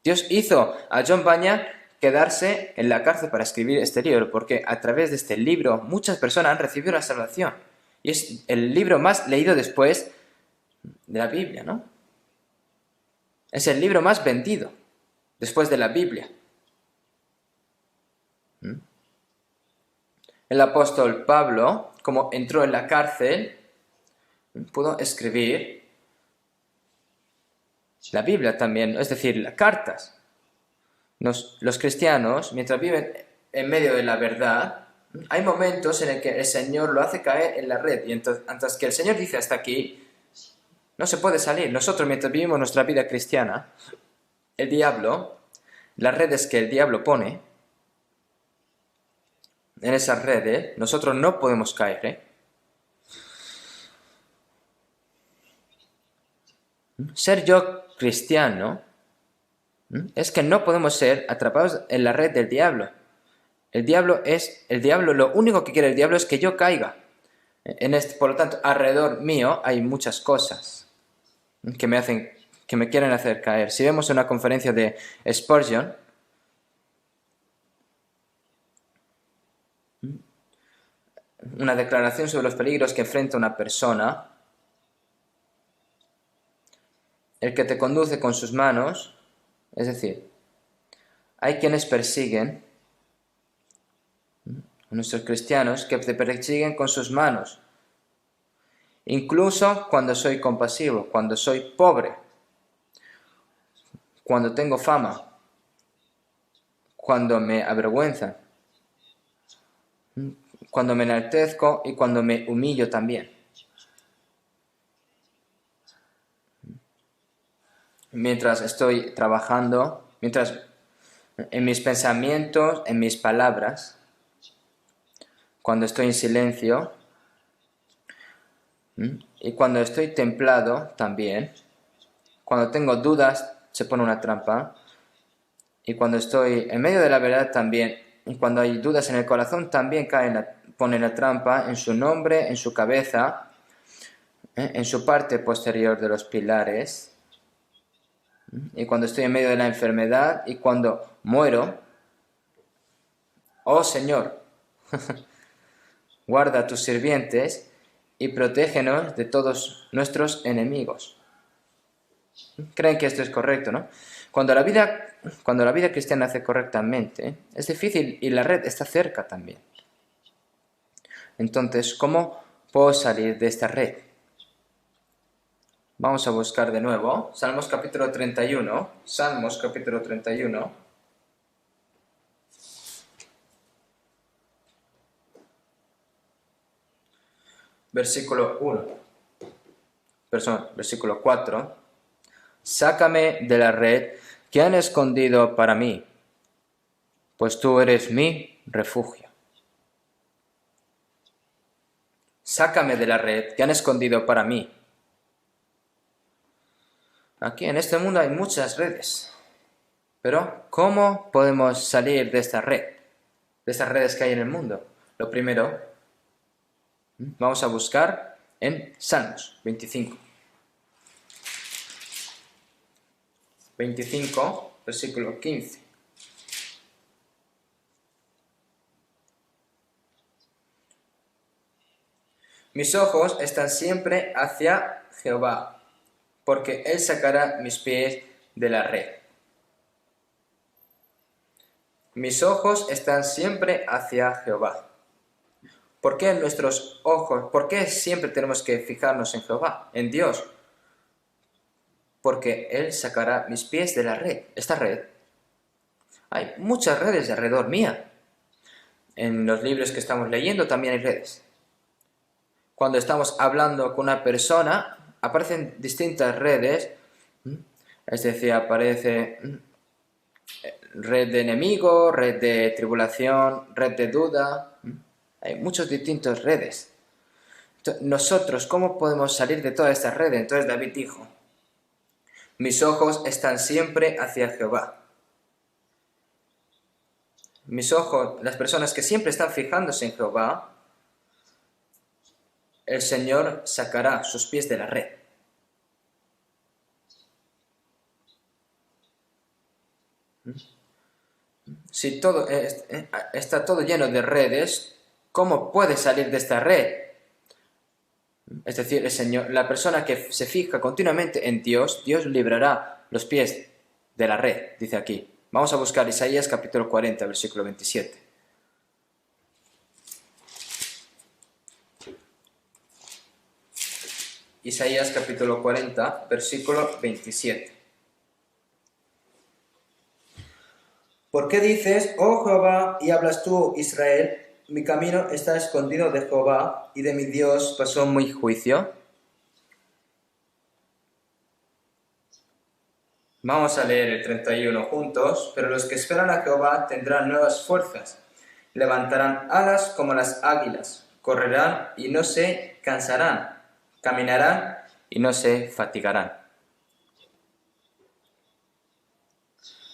Dios hizo a John Bunyan quedarse en la cárcel para escribir este libro, porque a través de este libro muchas personas han recibido la salvación. Y es el libro más leído después de la Biblia, ¿no? Es el libro más vendido después de la Biblia. El apóstol Pablo, como entró en la cárcel, pudo escribir la Biblia también, es decir, las cartas. Los cristianos, mientras viven en medio de la verdad, hay momentos en el que el Señor lo hace caer en la red, y entonces, antes que el Señor dice hasta aquí, no se puede salir. Nosotros, mientras vivimos nuestra vida cristiana, el diablo, las redes que el diablo pone, en esas redes, nosotros no podemos caer, Ser yo cristiano es que no podemos ser atrapados en la red del diablo. El diablo, lo único que quiere el diablo es que yo caiga. Por lo tanto, alrededor mío hay muchas cosas que me quieren hacer caer. Si vemos una conferencia de Spurgeon, una declaración sobre los peligros que enfrenta una persona, el que te conduce con sus manos, es decir, hay quienes persiguen, nuestros cristianos, que te persiguen con sus manos, incluso cuando soy compasivo, cuando soy pobre, cuando tengo fama, cuando me avergüenzan, cuando me enaltezco y cuando me humillo también. Mientras estoy trabajando, mientras en mis pensamientos, en mis palabras, cuando estoy en silencio y cuando estoy templado también, cuando tengo dudas se pone una trampa, y cuando estoy en medio de la verdad también, y cuando hay dudas en el corazón también pone la trampa en su nombre, en su cabeza, en su parte posterior de los pilares. Y cuando estoy en medio de la enfermedad y cuando muero, oh Señor, guarda a tus sirvientes y protégenos de todos nuestros enemigos. Creen que esto es correcto, ¿no? Cuando la vida cristiana hace correctamente, es difícil y la red está cerca también. Entonces, ¿cómo puedo salir de esta red? Vamos a buscar de nuevo Salmos capítulo 31. Salmos capítulo 31. Versículo 1. Versículo 4. Sácame de la red que han escondido para mí, pues tú eres mi refugio. Sácame de la red que han escondido para mí. Aquí en este mundo hay muchas redes, pero ¿cómo podemos salir de esta red? De estas redes que hay en el mundo. Lo primero, vamos a buscar en Salmos 25. 25, versículo 15. Mis ojos están siempre hacia Jehová, porque Él sacará mis pies de la red. Mis ojos están siempre hacia Jehová. ¿Por qué nuestros ojos, por qué siempre tenemos que fijarnos en Jehová, en Dios? Porque Él sacará mis pies de la red. Esta red, hay muchas redes alrededor mía. En los libros que estamos leyendo también hay redes. Cuando estamos hablando con una persona, aparecen distintas redes. Es decir, aparece red de enemigo, red de tribulación, red de duda. Hay muchas distintas redes. Entonces, nosotros, ¿cómo podemos salir de todas estas redes? Entonces David dijo, mis ojos están siempre hacia Jehová. Mis ojos, las personas que siempre están fijándose en Jehová, el Señor sacará sus pies de la red. Si todo está todo lleno de redes, ¿cómo puede salir de esta red? Es decir, el Señor, la persona que se fija continuamente en Dios, Dios librará los pies de la red, dice aquí. Vamos a buscar Isaías capítulo 40, versículo 27. Isaías capítulo 40, versículo 27. ¿Por qué dices, oh Jehová, y hablas tú, Israel, mi camino está escondido de Jehová, y de mi Dios pasó mi juicio? Vamos a leer el 31 juntos. Pero los que esperan a Jehová tendrán nuevas fuerzas, levantarán alas como las águilas, correrán y no se cansarán, caminarán y no se fatigarán.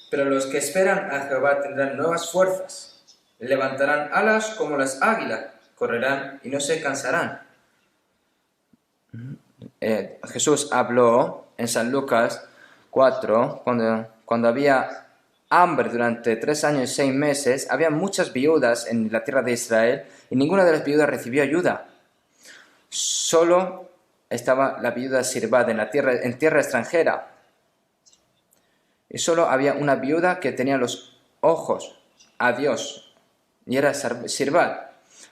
Pero los que esperan a Jehová tendrán nuevas fuerzas, levantarán alas como las águilas, correrán y no se cansarán. Jesús habló en San Lucas 4, cuando había hambre durante 3 años y 6 meses, había muchas viudas en la tierra de Israel y ninguna de las viudas recibió ayuda. Solo estaba la viuda Sirvad en tierra extranjera. Y solo había una viuda que tenía los ojos a Dios, y era Sirvad.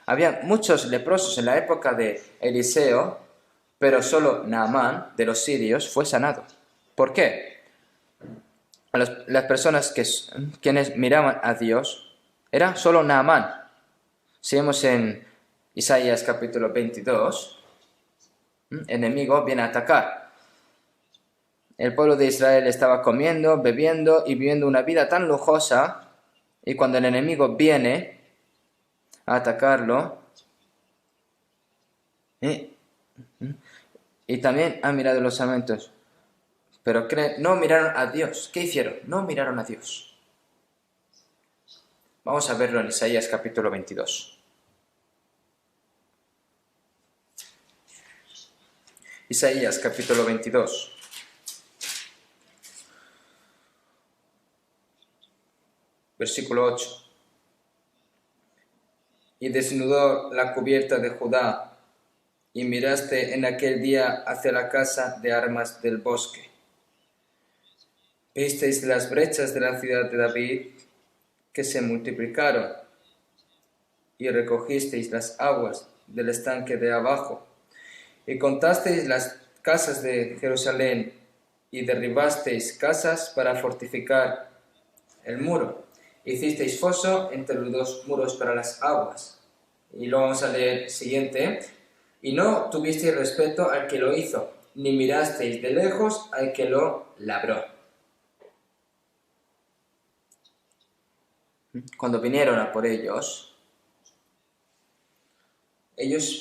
Había muchos leprosos en la época de Eliseo, pero solo Naamán de los sirios fue sanado. ¿Por qué? Las personas quienes miraban a Dios era solo Naamán. Si vemos en Isaías capítulo 22, enemigo viene a atacar. El pueblo de Israel estaba comiendo, bebiendo y viviendo una vida tan lujosa, y cuando el enemigo viene a atacarlo, y también han mirado los sarmientos, pero no miraron a Dios. ¿Qué hicieron? No miraron a Dios. Vamos a verlo en Isaías capítulo 22. Isaías capítulo 22. Versículo 8. Y desnudó la cubierta de Judá, y miraste en aquel día hacia la casa de armas del bosque. Visteis las brechas de la ciudad de David que se multiplicaron, y recogisteis las aguas del estanque de abajo, y contasteis las casas de Jerusalén, y derribasteis casas para fortificar el muro. Hicisteis foso entre los dos muros para las aguas. Y lo vamos a leer siguiente. Y no tuvisteis respeto al que lo hizo, ni mirasteis de lejos al que lo labró. Cuando vinieron a por ellos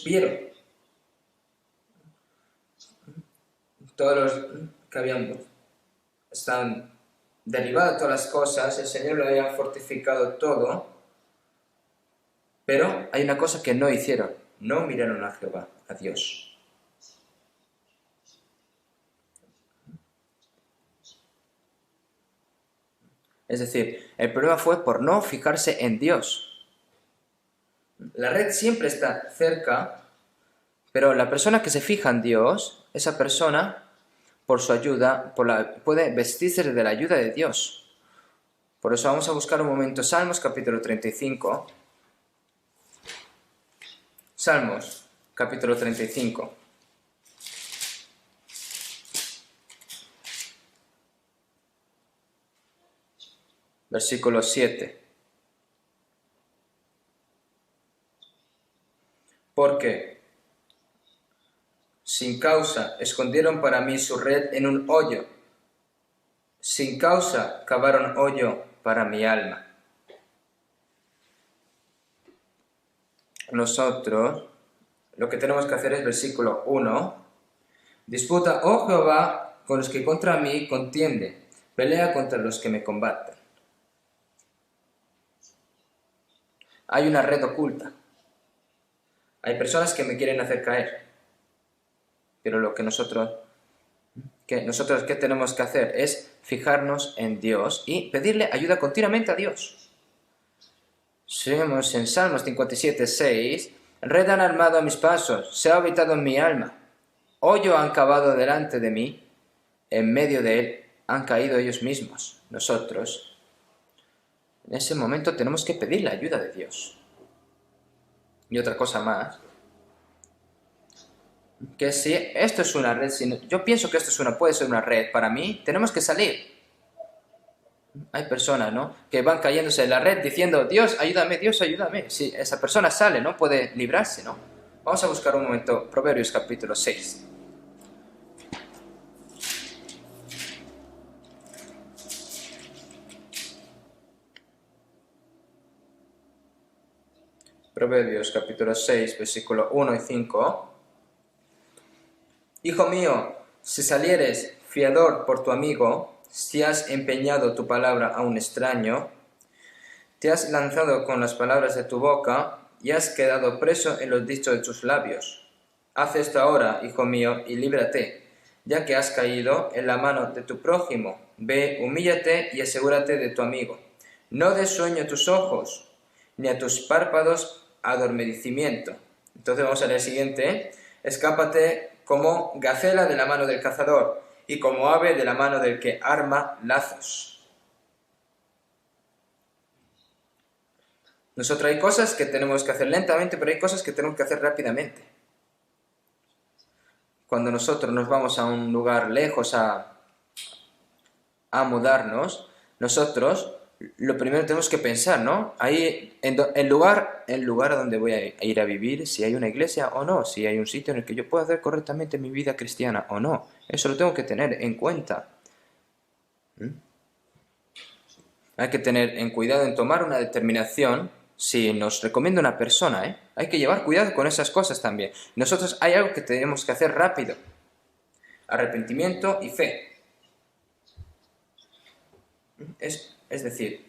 vieron todos los que estaban derribadas todas las cosas, el Señor lo había fortificado todo, Pero hay una cosa que no hicieron. No miraron a Jehová, a Dios. Es decir, el problema fue por no fijarse en Dios. La red siempre está cerca, pero la persona que se fija en Dios, esa persona, por su ayuda, puede vestirse de la ayuda de Dios. Por eso vamos a buscar un momento Salmos capítulo 35. Salmos capítulo 35. Versículo 7. Porque sin causa escondieron para mí su red en un hoyo. Sin causa cavaron hoyo para mi alma. Nosotros lo que tenemos que hacer es versículo 1. Disputa, oh Jehová, con los que contra mí contienden. Pelea contra los que me combaten. Hay una red oculta. Hay personas que me quieren hacer caer. Pero lo que nosotros ¿qué tenemos que hacer? Es fijarnos en Dios y pedirle ayuda continuamente a Dios. Seguimos en Salmos 57, 6. Red han armado a mis pasos, se ha habitado en mi alma. Hoyo han cavado delante de mí, en medio de él han caído ellos mismos. Nosotros, en ese momento tenemos que pedir la ayuda de Dios. Y otra cosa más, que si esto es una red, yo pienso que esto puede ser una red para mí, tenemos que salir. Hay personas, ¿no?, que van cayéndose en la red diciendo, Dios, ayúdame, Dios, ayúdame. Si esa persona sale, no puede librarse, ¿no? Vamos a buscar un momento Proverbios capítulo 6. Proverbios capítulo 6, versículo 1 y 5. Hijo mío, si salieres fiador por tu amigo, si has empeñado tu palabra a un extraño, te has lanzado con las palabras de tu boca y has quedado preso en los dichos de tus labios. Haz esto ahora, hijo mío, y líbrate, ya que has caído en la mano de tu prójimo. Ve, humíllate y asegúrate de tu amigo. No des sueño a tus ojos, ni a tus párpados adormecimiento. Entonces vamos a leer el siguiente. Escápate como gacela de la mano del cazador y como ave de la mano del que arma lazos. Nosotros hay cosas que tenemos que hacer lentamente, pero hay cosas que tenemos que hacer rápidamente. Cuando nosotros nos vamos a un lugar lejos a mudarnos, nosotros lo primero tenemos que pensar, ¿no? Ahí, el lugar a donde voy a ir a vivir, si hay una iglesia o no, si hay un sitio en el que yo pueda hacer correctamente mi vida cristiana o no. Eso lo tengo que tener en cuenta. Hay que tener en cuidado en tomar una determinación si nos recomienda una persona, ¿eh? Hay que llevar cuidado con esas cosas también. Nosotros hay algo que tenemos que hacer rápido. Arrepentimiento y fe. Es decir,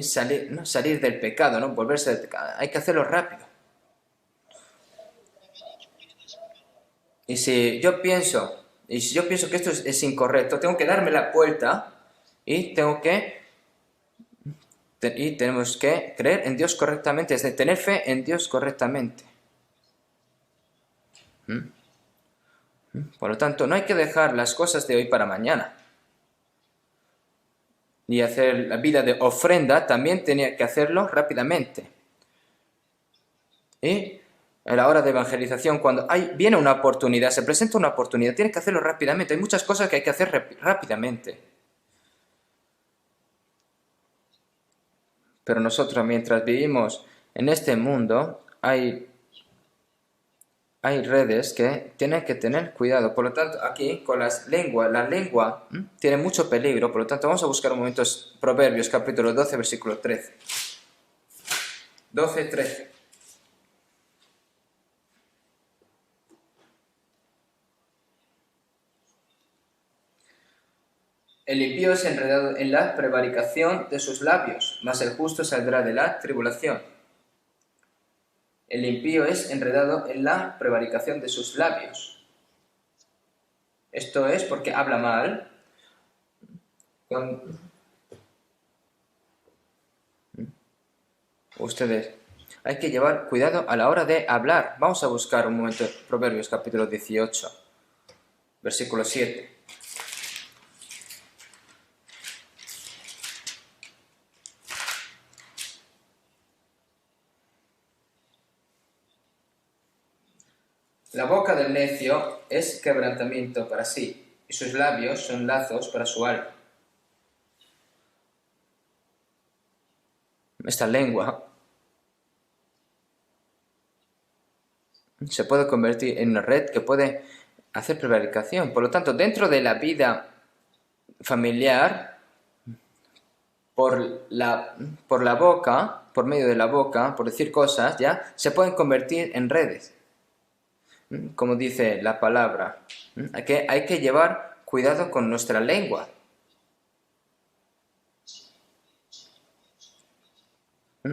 salir del pecado, ¿no? Volverse del pecado. Hay que hacerlo rápido. Y si yo pienso que esto es incorrecto, tengo que darme la vuelta y tenemos que creer en Dios correctamente, es decir, tener fe en Dios correctamente. Por lo tanto, no hay que dejar las cosas de hoy para mañana. Y hacer la vida de ofrenda también tenía que hacerlo rápidamente. Y a la hora de evangelización, cuando viene una oportunidad, se presenta una oportunidad, tienes que hacerlo rápidamente. Hay muchas cosas que hay que hacer rápidamente. Pero nosotros, mientras vivimos en este mundo, hay redes que tienen que tener cuidado. Por lo tanto, aquí con la lengua tiene mucho peligro. Por lo tanto, vamos a buscar un momento Proverbios, capítulo 12, versículo 13. 12, 13. El impío es enredado en la prevaricación de sus labios, mas el justo saldrá de la tribulación. El impío es enredado en la prevaricación de sus labios. Esto es porque habla mal. Ustedes, hay que llevar cuidado a la hora de hablar. Vamos a buscar un momento Proverbios capítulo 18, versículo 7. La boca del necio es quebrantamiento para sí, y sus labios son lazos para su alma. Esta lengua se puede convertir en una red que puede hacer prevaricación. Por lo tanto, dentro de la vida familiar, por la boca, por medio de la boca, por decir cosas, ya se pueden convertir en redes. Como dice la palabra, que hay que llevar cuidado con nuestra lengua.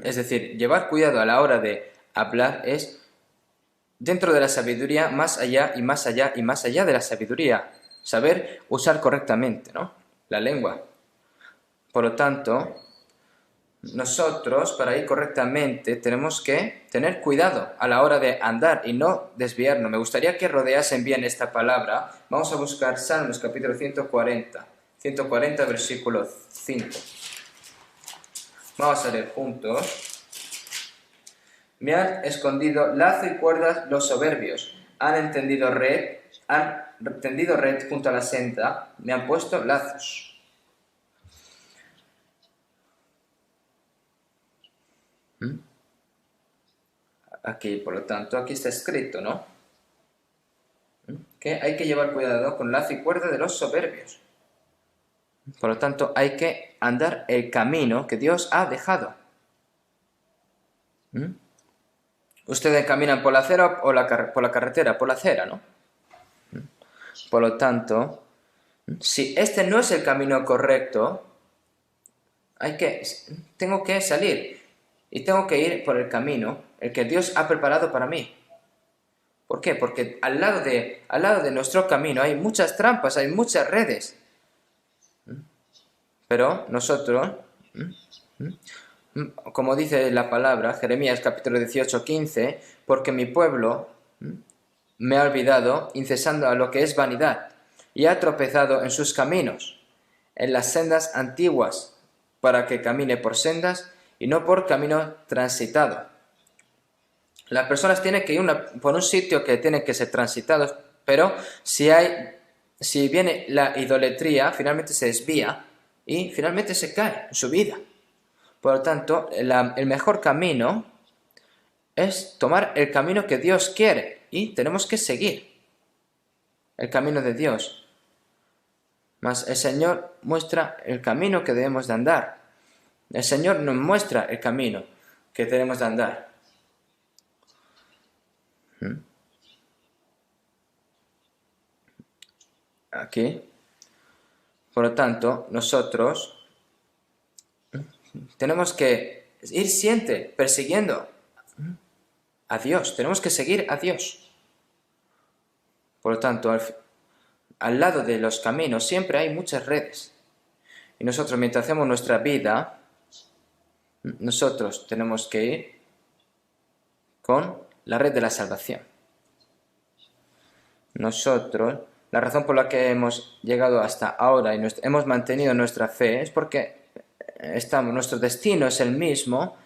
Es decir, llevar cuidado a la hora de hablar es dentro de la sabiduría, más allá y más allá y más allá de la sabiduría. Saber usar correctamente, ¿no?, la lengua. Por lo tanto, nosotros, para ir correctamente, tenemos que tener cuidado a la hora de andar y no desviarnos. Me gustaría que rodeasen bien esta palabra. Vamos a buscar Salmos capítulo 140, versículo 5. Vamos a leer juntos. Me han escondido lazo y cuerdas los soberbios. Han tendido red junto a la senda. Me han puesto lazos. Aquí, por lo tanto, aquí está escrito, ¿no?, que hay que llevar cuidado con lazo y cuerda de los soberbios. Por lo tanto, hay que andar el camino que Dios ha dejado. Ustedes caminan por la acera o por la carretera, por la acera, ¿no? Por lo tanto, si este no es el camino correcto, tengo que salir y tengo que ir por el camino el que Dios ha preparado para mí. ¿Por qué? Porque al lado de nuestro camino hay muchas trampas, hay muchas redes. Pero nosotros, como dice la palabra, Jeremías capítulo 18, 15, porque mi pueblo me ha olvidado, incesando a lo que es vanidad, y ha tropezado en sus caminos, en las sendas antiguas, para que camine por sendas y no por camino transitado. Las personas tienen que ir por un sitio que tiene que ser transitados, pero si viene la idolatría, finalmente se desvía y finalmente se cae en su vida. Por lo tanto, el mejor camino es tomar el camino que Dios quiere y tenemos que seguir el camino de Dios. Mas el Señor muestra el camino que debemos de andar. El Señor nos muestra el camino que debemos de andar. Aquí. Por lo tanto, nosotros tenemos que ir siempre persiguiendo a Dios. Tenemos que seguir a Dios. Por lo tanto, al lado de los caminos siempre hay muchas redes. Y nosotros, mientras hacemos nuestra vida, nosotros tenemos que ir con la red de la salvación. Nosotros, la razón por la que hemos llegado hasta ahora y hemos mantenido nuestra fe es porque nuestro destino es el mismo.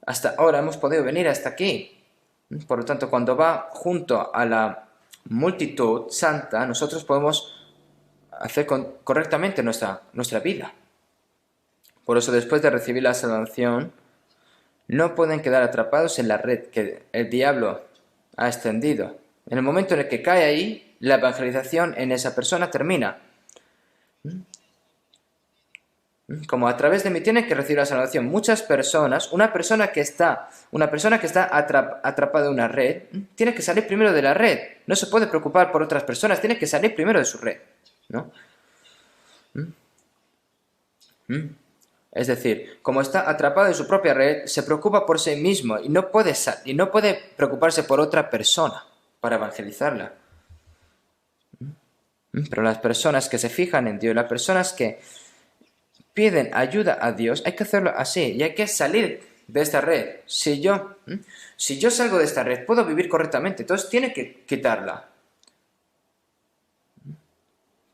Hasta ahora hemos podido venir hasta aquí. Por lo tanto, cuando va junto a la multitud santa, nosotros podemos hacer correctamente nuestra vida. Por eso, después de recibir la salvación, no pueden quedar atrapados en la red que el diablo ha extendido. En el momento en el que cae ahí, la evangelización en esa persona termina. Como a través de mí tiene que recibir la salvación muchas personas, una persona que está atrapada en una red, tiene que salir primero de la red. No se puede preocupar por otras personas, tiene que salir primero de su red, ¿no? ¿Mm? Es decir, como está atrapado en su propia red, se preocupa por sí mismo y no puede preocuparse por otra persona para evangelizarla. Pero las personas que se fijan en Dios, las personas que piden ayuda a Dios, hay que hacerlo así y hay que salir de esta red. Si yo salgo de esta red, puedo vivir correctamente, entonces tiene que quitarla.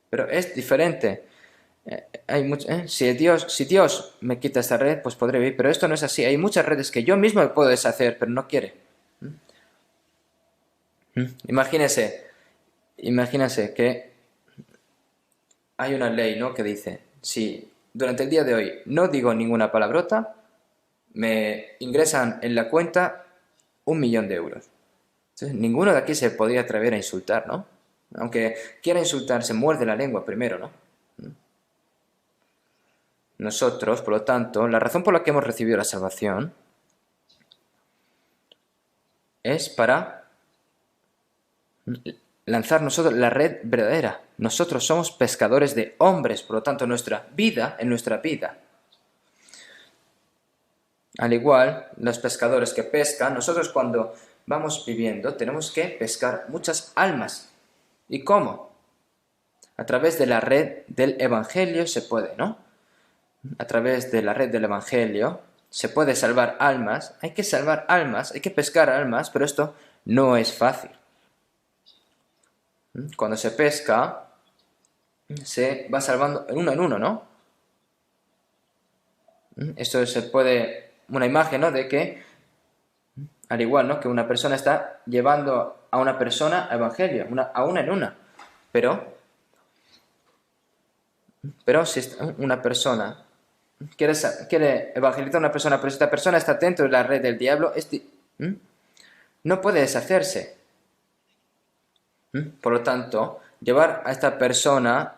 Pero es diferente. Si Dios me quita esta red, pues podré vivir, pero esto no es así. Hay muchas redes que yo mismo me puedo deshacer, pero no quiere. Imagínense que hay una ley, ¿no?, que dice, si durante el día de hoy no digo ninguna palabrota, me ingresan en la cuenta 1.000.000 de euros. Entonces, ninguno de aquí se podría atrever a insultar, ¿no? Aunque quiera insultar, se muerde la lengua primero, ¿no? Nosotros, por lo tanto, la razón por la que hemos recibido la salvación es para lanzar nosotros la red verdadera. Nosotros somos pescadores de hombres, por lo tanto, en nuestra vida, al igual, los pescadores que pescan, nosotros cuando vamos viviendo tenemos que pescar muchas almas. ¿Y cómo? A través de la red del Evangelio se puede, ¿no? A través de la red del Evangelio se puede salvar almas, hay que salvar almas, hay que pescar almas, pero esto no es fácil. Cuando se pesca, se va salvando en uno, ¿no? Esto se puede, una imagen, ¿no?, de que, al igual, ¿no?, que una persona está llevando a una persona al Evangelio, a una en una, pero si una persona quiere evangelizar a una persona, pero si esta persona está dentro de la red del diablo, no puede deshacerse. Por lo tanto, llevar a esta persona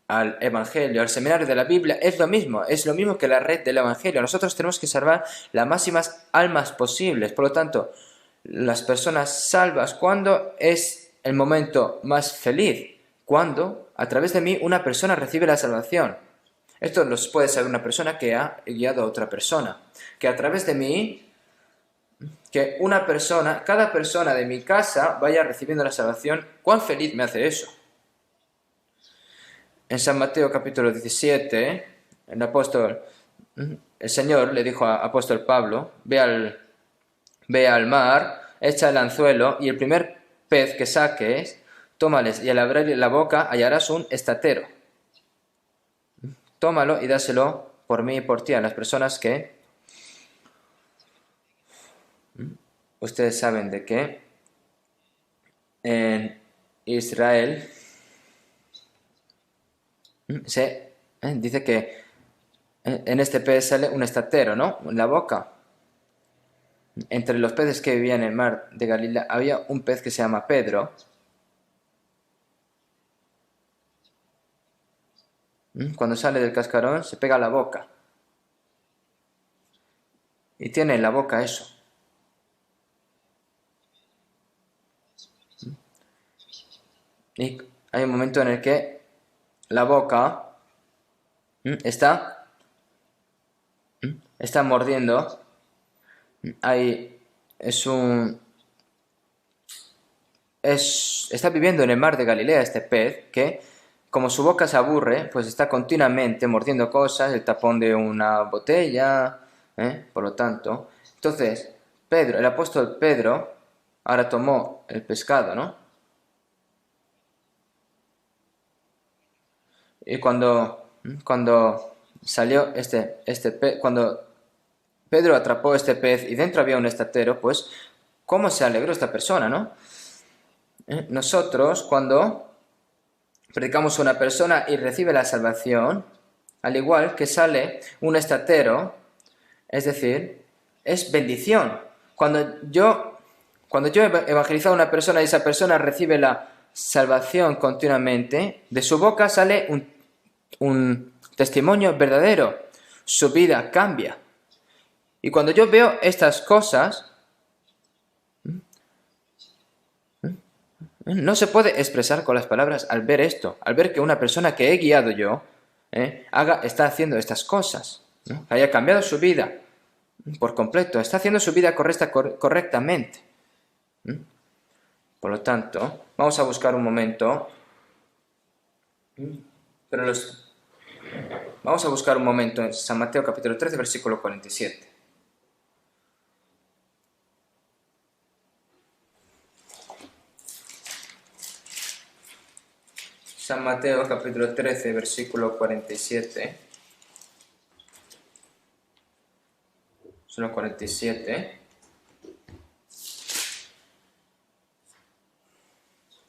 al Evangelio, al seminario de la Biblia, es lo mismo que la red del Evangelio. Nosotros tenemos que salvar las máximas almas posibles. Por lo tanto, las personas salvas, ¿cuándo es el momento más feliz? Cuando, a través de mí, una persona recibe la salvación. Esto lo puede saber una persona que ha guiado a otra persona. Que a través de mí, que cada persona de mi casa vaya recibiendo la salvación, ¿cuán feliz me hace eso? En San Mateo capítulo 17, el Señor le dijo al apóstol Pablo, ve al mar, echa el anzuelo y el primer pez que saques, tómales y al abrir la boca hallarás un estatero. Tómalo y dáselo por mí y por ti a las personas que ustedes saben de que en Israel dice que en este pez sale un estatero, ¿no?, en la boca. Entre los peces que vivían en el mar de Galilea había un pez que se llama Pedro. Cuando sale del cascarón se pega a la boca. Y tiene en la boca eso. Y hay un momento en el que la boca está mordiendo. Está viviendo en el mar de Galilea este pez que, como su boca se aburre, pues está continuamente mordiendo cosas, el tapón de una botella, por lo tanto. Entonces, el apóstol Pedro, ahora tomó el pescado, ¿no? Y cuando salió este pez, cuando Pedro atrapó este pez y dentro había un estatero, pues, ¿cómo se alegró esta persona, no? Nosotros, cuando predicamos a una persona y recibe la salvación, al igual que sale un estatero, es decir, es bendición. Cuando yo evangelizo a una persona y esa persona recibe la salvación continuamente, de su boca sale un testimonio verdadero. Su vida cambia. Y cuando yo veo estas cosas, no se puede expresar con las palabras al ver esto, al ver que una persona que he guiado yo está haciendo estas cosas, ¿no? Haya cambiado su vida por completo, está haciendo su vida correctamente. Por lo tanto, vamos a buscar un momento, vamos a buscar un momento en San Mateo capítulo 13, versículo 47. San Mateo capítulo 13, versículo 47. Solo 47.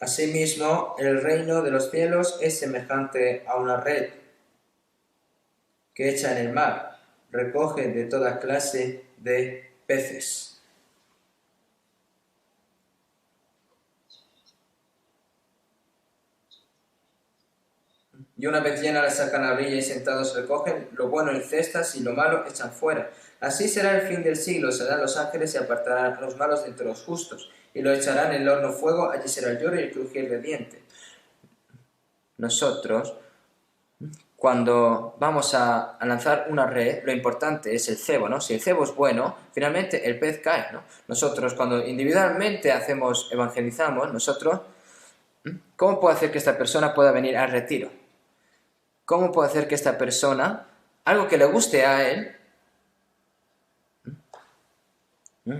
Asimismo, el reino de los cielos es semejante a una red que echa en el mar, recoge de toda clase de peces. Y una vez llena la sacan a la orilla y sentados recogen lo bueno en cestas y lo malo echan fuera. Así será el fin del siglo, serán los ángeles y apartarán a los malos de entre los justos, y lo echarán en el horno fuego, allí será el lloro y el crujir de dientes. Nosotros, cuando vamos a lanzar una red, lo importante es el cebo, ¿no? Si el cebo es bueno, finalmente el pez cae, ¿no? Nosotros, cuando individualmente evangelizamos, nosotros, ¿cómo puedo hacer que esta persona pueda venir al retiro? ¿Cómo puedo hacer que esta persona, algo que le guste a él,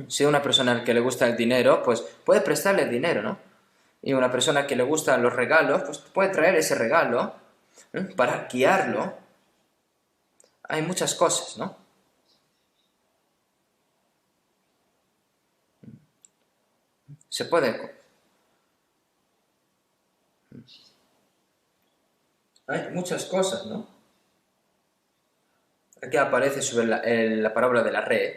si una persona que le gusta el dinero, pues puede prestarle el dinero, ¿no? Y una persona que le gustan los regalos, pues puede traer ese regalo para guiarlo. Hay muchas cosas, ¿no? Se puede. Hay muchas cosas, ¿no? Aquí aparece sobre la parábola de la red.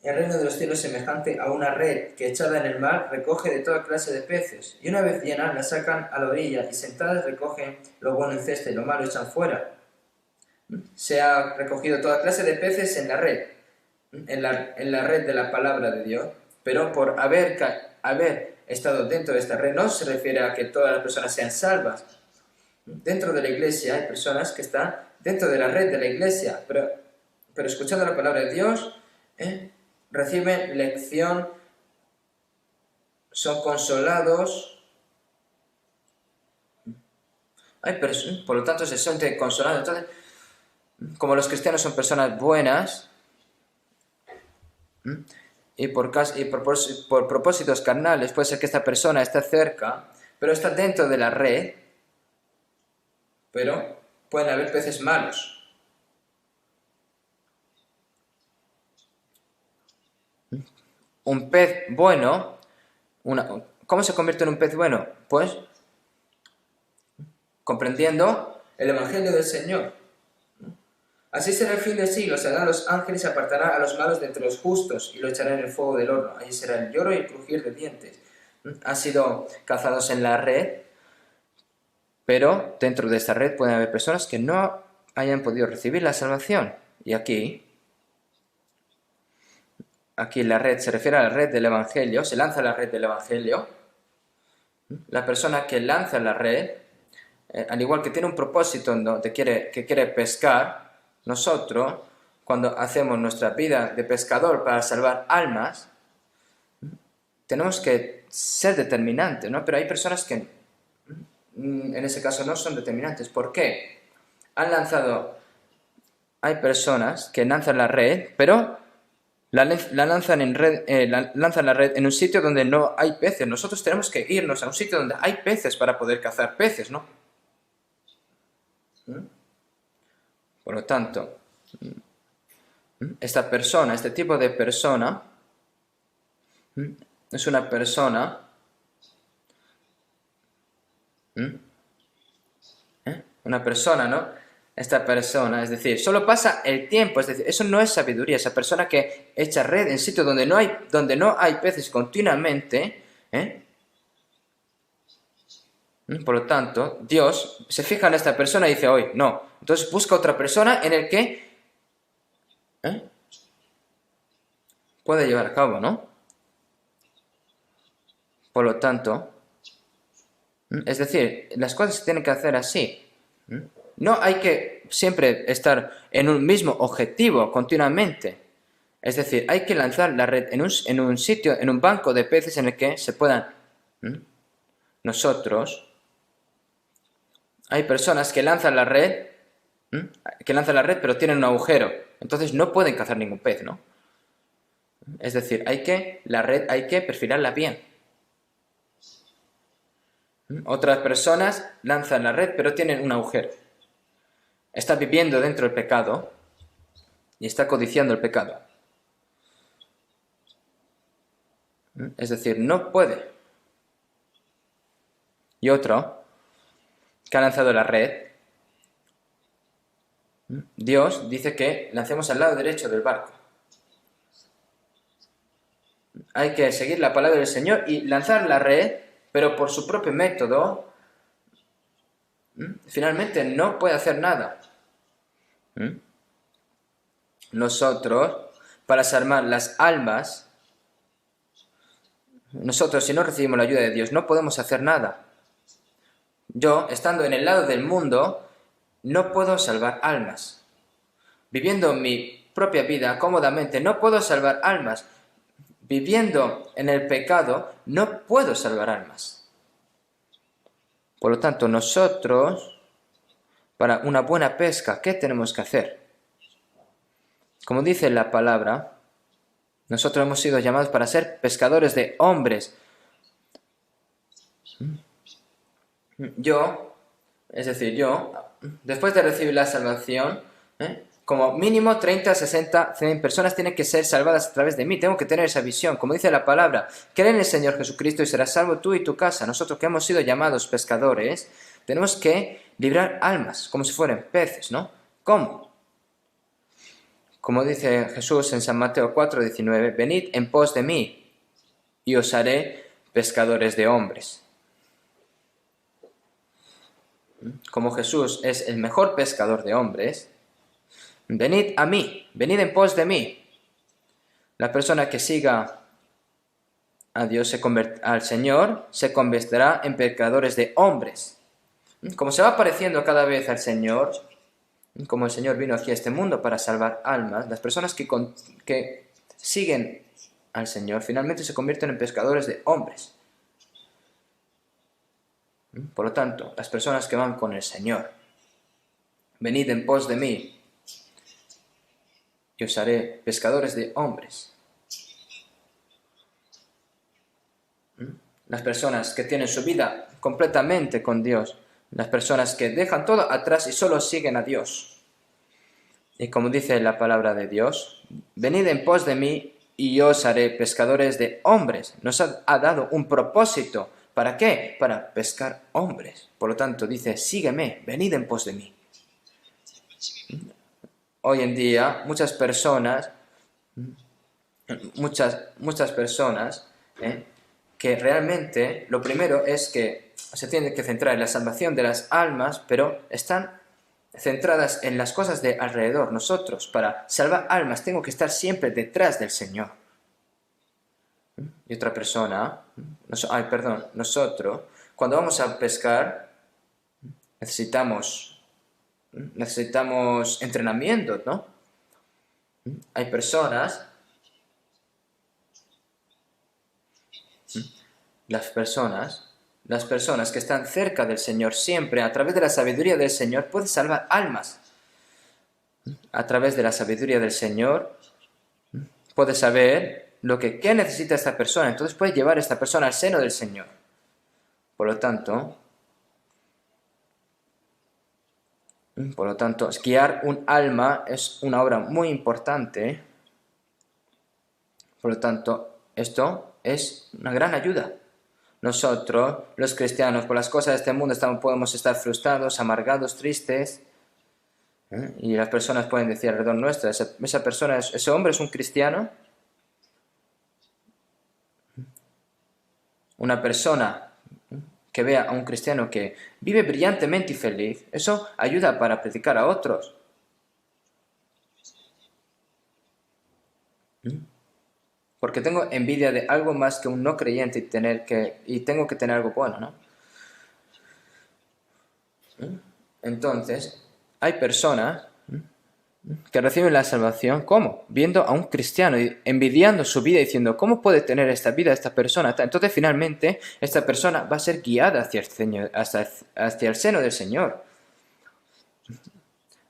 El reino de los cielos es semejante a una red que echada en el mar recoge de toda clase de peces, y una vez llena la sacan a la orilla y sentadas recogen lo bueno en cesta y lo malo echan fuera. Se ha recogido toda clase de peces en la red, en la red de la palabra de Dios, pero por haber estado dentro de esta red no se refiere a que todas las personas sean salvas. Dentro de la iglesia hay personas que están dentro de la red de la iglesia, pero escuchando la palabra de Dios, reciben lección, son consolados. Por lo tanto, se sienten consolados. Entonces, como los cristianos son personas buenas, y por propósitos carnales, puede ser que esta persona esté cerca, pero está dentro de la red, pero pueden haber peces malos. Un pez bueno, ¿cómo se convierte en un pez bueno? Pues comprendiendo el Evangelio del Señor. Así será el fin del siglo, serán los ángeles y apartarán a los malos de entre los justos y lo echarán en el fuego del horno. Allí será el lloro y el crujir de dientes. Han sido cazados en la red, pero dentro de esta red pueden haber personas que no hayan podido recibir la salvación. Y aquí la red se refiere a la red del Evangelio, se lanza la red del Evangelio. La persona que lanza la red, al igual que tiene un propósito que quiere pescar, nosotros, cuando hacemos nuestra vida de pescador para salvar almas, tenemos que ser determinantes, ¿no? Pero hay personas que en ese caso no son determinantes. ¿Por qué? Hay personas que lanzan la red, pero lanzan la red en un sitio donde no hay peces. Nosotros tenemos que irnos a un sitio donde hay peces para poder cazar peces, ¿no? Por lo tanto, este tipo de persona, es una persona, ¿no? Esta persona, es decir, solo pasa el tiempo, es decir, eso no es sabiduría. Esa persona que echa red en sitios donde no hay peces continuamente, por lo tanto, Dios se fija en esta persona y dice, hoy, no. Entonces busca otra persona en el que puede llevar a cabo, ¿no? Por lo tanto, Es decir, las cosas se tienen que hacer así. No hay que siempre estar en un mismo objetivo continuamente. Es decir, hay que lanzar la red en un sitio, en un banco de peces en el que se puedan nosotros. Hay personas que lanzan la red, pero tienen un agujero. Entonces no pueden cazar ningún pez, ¿no? Es decir, la red hay que perfilarla bien. Otras personas lanzan la red, pero tienen un agujero. Está viviendo dentro del pecado y está codiciando el pecado. Es decir, no puede. Y otro que ha lanzado la red, Dios dice que lancemos al lado derecho del barco. Hay que seguir la palabra del Señor y lanzar la red, pero por su propio método, finalmente no puede hacer nada. Nosotros, para salvar las almas, nosotros si no recibimos la ayuda de Dios no podemos hacer nada. Yo, estando en el lado del mundo, no puedo salvar almas. Viviendo mi propia vida cómodamente, no puedo salvar almas. Viviendo en el pecado, no puedo salvar almas. Por lo tanto, nosotros, para una buena pesca, ¿qué tenemos que hacer? Como dice la palabra, nosotros hemos sido llamados para ser pescadores de hombres. Yo, después de recibir la salvación, como mínimo 30, 60, 100 personas tienen que ser salvadas a través de mí. Tengo que tener esa visión. Como dice la palabra, cree en el Señor Jesucristo y serás salvo tú y tu casa. Nosotros que hemos sido llamados pescadores, tenemos que librar almas, como si fueran peces, ¿no? ¿Cómo? Como dice Jesús en San Mateo 4:19, venid en pos de mí y os haré pescadores de hombres. Como Jesús es el mejor pescador de hombres, venid a mí, venid en pos de mí. La persona que siga a Dios, al Señor, se convertirá en pescadores de hombres. Como se va pareciendo cada vez al Señor, como el Señor vino aquí a este mundo para salvar almas, las personas que siguen al Señor finalmente se convierten en pescadores de hombres. Por lo tanto, las personas que van con el Señor, venid en pos de mí y os haré pescadores de hombres. Las personas que tienen su vida completamente con Dios, las personas que dejan todo atrás y solo siguen a Dios. Y como dice la palabra de Dios, venid en pos de mí y yo os haré pescadores de hombres. Nos ha dado un propósito. ¿Para qué? Para pescar hombres. Por lo tanto, dice, sígueme, venid en pos de mí. Hoy en día, muchas personas que realmente lo primero es que se tienen que centrar en la salvación de las almas, pero están centradas en las cosas de alrededor. Nosotros, para salvar almas, tengo que estar siempre detrás del Señor. Y otra persona, nosotros, cuando vamos a pescar, necesitamos entrenamiento, ¿no? Hay personas, las personas que están cerca del Señor siempre, a través de la sabiduría del Señor, pueden salvar almas. A través de la sabiduría del Señor, puede saber qué necesita esta persona. Entonces puede llevar a esta persona al seno del Señor. Por lo tanto, guiar un alma es una obra muy importante. Por lo tanto, esto es una gran ayuda. Nosotros, los cristianos, por las cosas de este mundo podemos estar frustrados, amargados, tristes. Y las personas pueden decir alrededor nuestro, ese hombre es un cristiano. Una persona que vea a un cristiano que vive brillantemente y feliz, eso ayuda para predicar a otros. Porque tengo envidia de algo más que un no creyente y tengo que tener algo bueno, ¿no? Entonces, hay personas que reciben la salvación, ¿cómo? Viendo a un cristiano y envidiando su vida, diciendo, ¿cómo puede tener esta vida esta persona? Entonces, finalmente, esta persona va a ser guiada hacia el Señor, hacia el seno del Señor.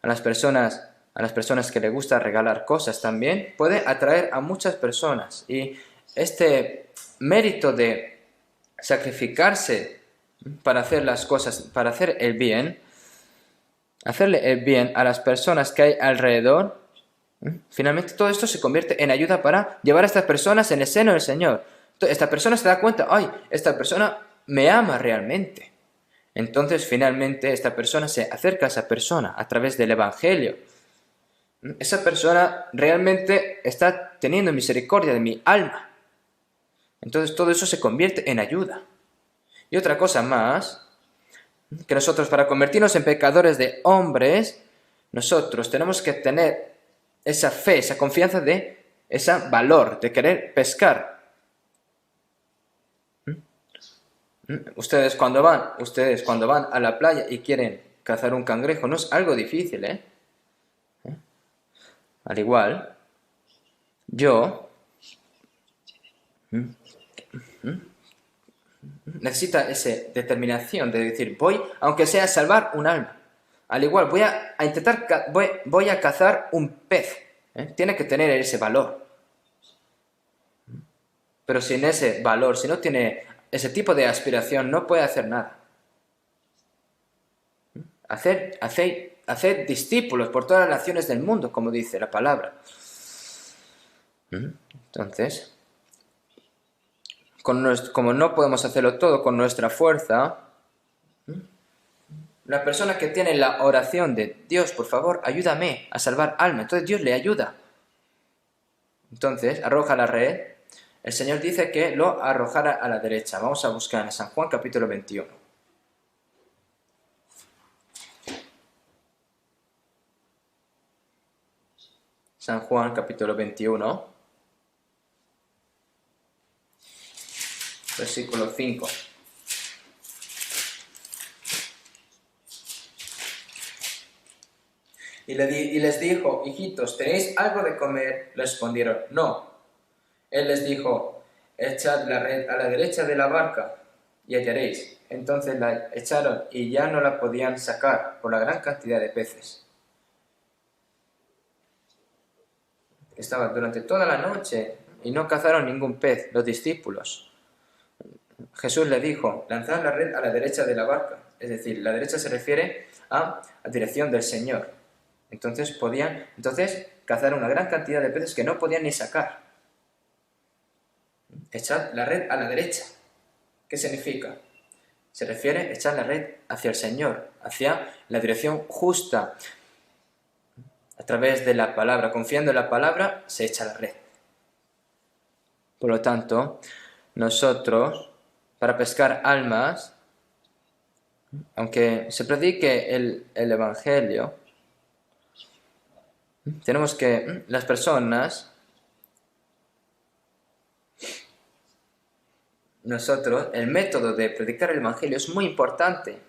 A las personas que le gusta regalar cosas también, puede atraer a muchas personas. Y este mérito de sacrificarse para hacer las cosas, para hacer el bien, hacerle el bien a las personas que hay alrededor, finalmente todo esto se convierte en ayuda para llevar a estas personas en el seno del Señor. Entonces, esta persona se da cuenta, ¡ay! Esta persona me ama realmente. Entonces, finalmente, esta persona se acerca a esa persona a través del Evangelio. Esa persona realmente está teniendo misericordia de mi alma. Entonces, todo eso se convierte en ayuda. Y otra cosa más, que nosotros para convertirnos en pecadores de hombres, nosotros tenemos que tener esa fe, esa confianza de ese valor, de querer pescar. Ustedes cuando van a la playa y quieren cazar un cangrejo, no es algo difícil, ¿eh? Al igual, yo necesita esa determinación de decir, voy, aunque sea a salvar un alma. Al igual, voy a cazar un pez. Tiene que tener ese valor. Pero sin ese valor, si no tiene ese tipo de aspiración, no puede hacer nada. Hacer discípulos por todas las naciones del mundo, como dice la palabra. Entonces, como no podemos hacerlo todo con nuestra fuerza, la persona que tiene la oración de Dios, por favor, ayúdame a salvar alma, entonces Dios le ayuda. Entonces, arroja la red. El Señor dice que lo arrojara a la derecha. Vamos a buscar en San Juan capítulo 21. San Juan capítulo 21, versículo 5. Y les dijo, hijitos, ¿tenéis algo de comer? Le respondieron, no. Él les dijo, echad la red a la derecha de la barca y hallaréis. Entonces la echaron y ya no la podían sacar por la gran cantidad de peces. Estaban durante toda la noche y no cazaron ningún pez, los discípulos. Jesús le dijo, lanzad la red a la derecha de la barca. Es decir, la derecha se refiere a la dirección del Señor. Entonces cazaron una gran cantidad de peces que no podían ni sacar. Echad la red a la derecha. ¿Qué significa? Se refiere a echar la red hacia el Señor, hacia la dirección justa. A través de la palabra, confiando en la palabra, se echa la red. Por lo tanto, nosotros, para pescar almas, aunque se predique el Evangelio, tenemos que las personas, el método de predicar el Evangelio es muy importante.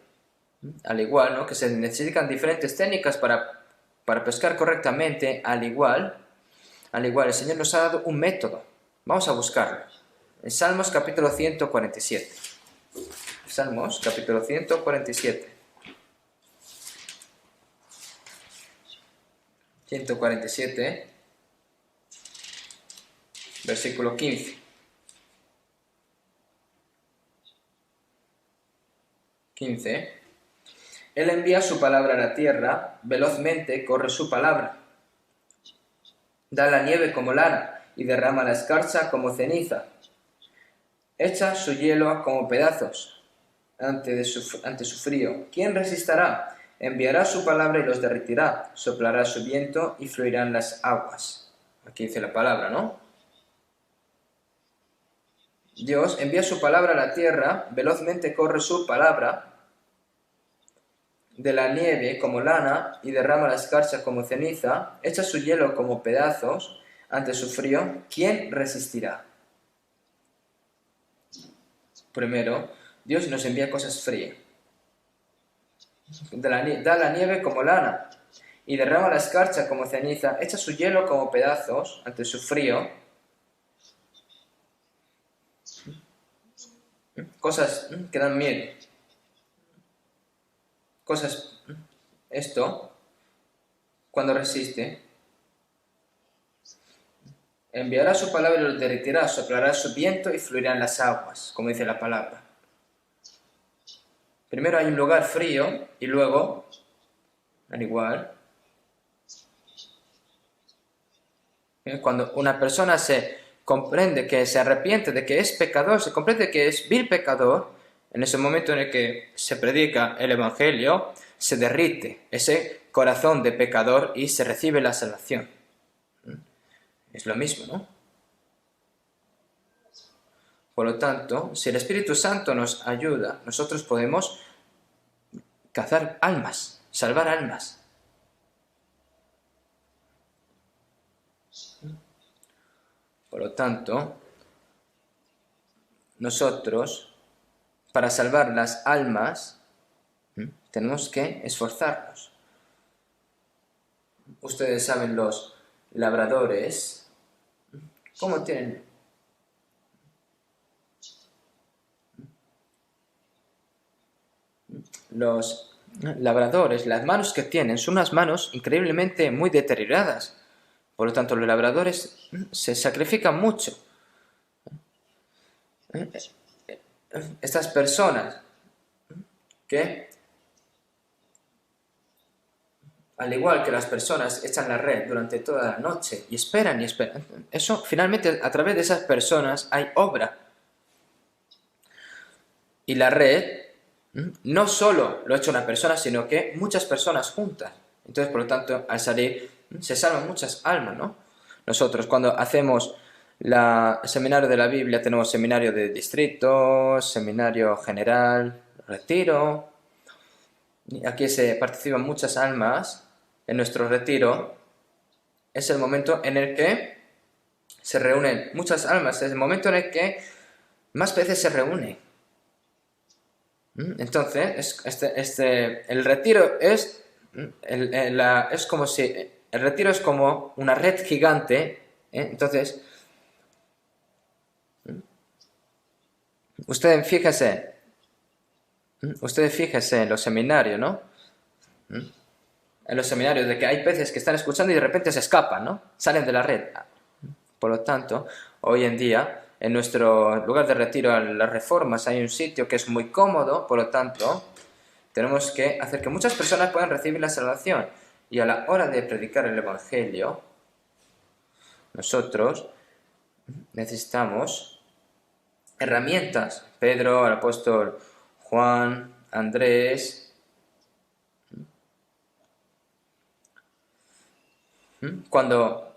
Al igual, ¿no?, que se necesitan diferentes técnicas para pescar correctamente, al igual, el Señor nos ha dado un método. Vamos a buscarlo. En Salmos capítulo 147. Salmos capítulo 147. 147, versículo 15. 15. Él envía su palabra a la tierra, velozmente corre su palabra. Da la nieve como lana y derrama la escarcha como ceniza. Echa su hielo como pedazos ante su frío. ¿Quién resistirá? Enviará su palabra y los derretirá. Soplará su viento y fluirán las aguas. Aquí dice la palabra, ¿no? Dios envía su palabra a la tierra, velozmente corre su palabra, de la nieve como lana y derrama la escarcha como ceniza, echa su hielo como pedazos ante su frío. ¿Quién resistirá? Primero, Dios nos envía cosas frías. Da la nieve como lana y derrama la escarcha como ceniza, echa su hielo como pedazos ante su frío. Cosas que dan miedo. Esto, cuando resiste, enviará su palabra y lo derretirá, soplará su viento y fluirán las aguas, como dice la palabra. Primero hay un lugar frío y luego, al igual, cuando una persona se comprende que se arrepiente de que es pecador, se comprende que es vil pecador, en ese momento en el que se predica el Evangelio, se derrite ese corazón de pecador y se recibe la salvación. Es lo mismo, ¿no? Por lo tanto, si el Espíritu Santo nos ayuda, nosotros podemos cazar almas, salvar almas. Por lo tanto, nosotros, para salvar las almas, tenemos que esforzarnos. Ustedes saben, los labradores, ¿cómo tienen? Los labradores, las manos que tienen son unas manos increíblemente muy deterioradas. Por lo tanto, los labradores se sacrifican mucho. Estas personas que, al igual que las personas, echan la red durante toda la noche y esperan y esperan. Eso, finalmente, a través de esas personas hay obra. Y la red no solo lo ha hecho una persona, sino que muchas personas juntas. Entonces, por lo tanto, al salir, se salvan muchas almas, ¿no? Nosotros, cuando hacemos el seminario de la Biblia, tenemos seminario de distrito, seminario general, retiro. Y aquí se participan muchas almas en nuestro retiro. Es el momento en el que se reúnen muchas almas. Es el momento en el que más veces se reúnen. Entonces, el retiro es como si el retiro es como una red gigante. Entonces, ustedes fíjense en los seminarios, ¿no? En los seminarios, de que hay peces que están escuchando y de repente se escapan, ¿no? Salen de la red. Por lo tanto, hoy en día, en nuestro lugar de retiro a las reformas hay un sitio que es muy cómodo, por lo tanto, tenemos que hacer que muchas personas puedan recibir la salvación. Y a la hora de predicar el Evangelio, nosotros necesitamos herramientas. Pedro, el apóstol Juan, Andrés. Cuando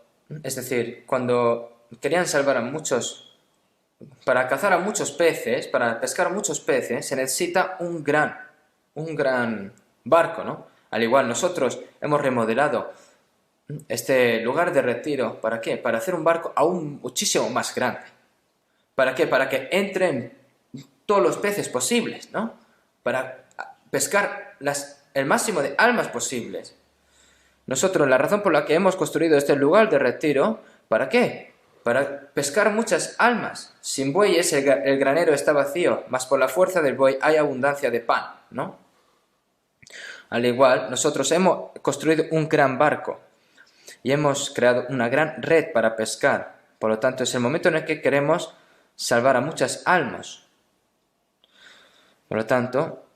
querían salvar a muchos, para cazar a muchos peces, para pescar muchos peces, se necesita un gran barco, ¿no? Al igual, nosotros hemos remodelado este lugar de retiro. ¿Para qué? Para hacer un barco aún muchísimo más grande. ¿Para qué? Para que entren todos los peces posibles, ¿no? Para pescar el máximo de almas posibles. Nosotros, la razón por la que hemos construido este lugar de retiro, ¿para qué? Para pescar muchas almas. Sin bueyes el granero está vacío, mas por la fuerza del buey hay abundancia de pan, ¿no? Al igual, nosotros hemos construido un gran barco y hemos creado una gran red para pescar. Por lo tanto, es el momento en el que queremos salvar a muchas almas. Por lo tanto,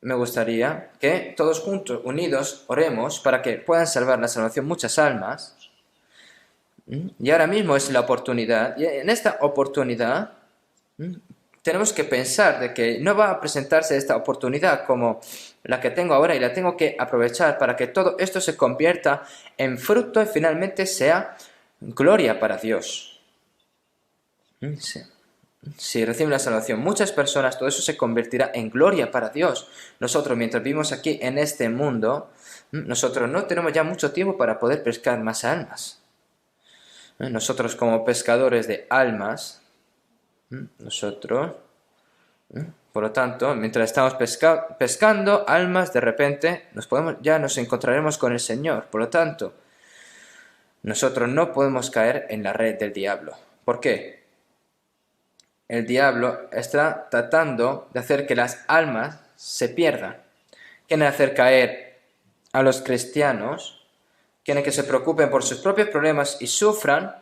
me gustaría que todos juntos, unidos, oremos para que puedan salvar la salvación muchas almas. Y ahora mismo es la oportunidad. Y en esta oportunidad tenemos que pensar de que no va a presentarse esta oportunidad como la que tengo ahora y la tengo que aprovechar para que todo esto se convierta en fruto y finalmente sea gloria para Dios. Sí. Si reciben la salvación muchas personas, todo eso se convertirá en gloria para Dios. Nosotros, mientras vivimos aquí en este mundo, nosotros no tenemos ya mucho tiempo para poder pescar más almas. Nosotros, como pescadores de almas, nosotros Por lo tanto, mientras estamos pescando almas, de repente ya nos encontraremos con el Señor. Por lo tanto, nosotros no podemos caer en la red del diablo. ¿Por qué? El diablo está tratando de hacer que las almas se pierdan. Quiere hacer caer a los cristianos, quiere que se preocupen por sus propios problemas y sufran.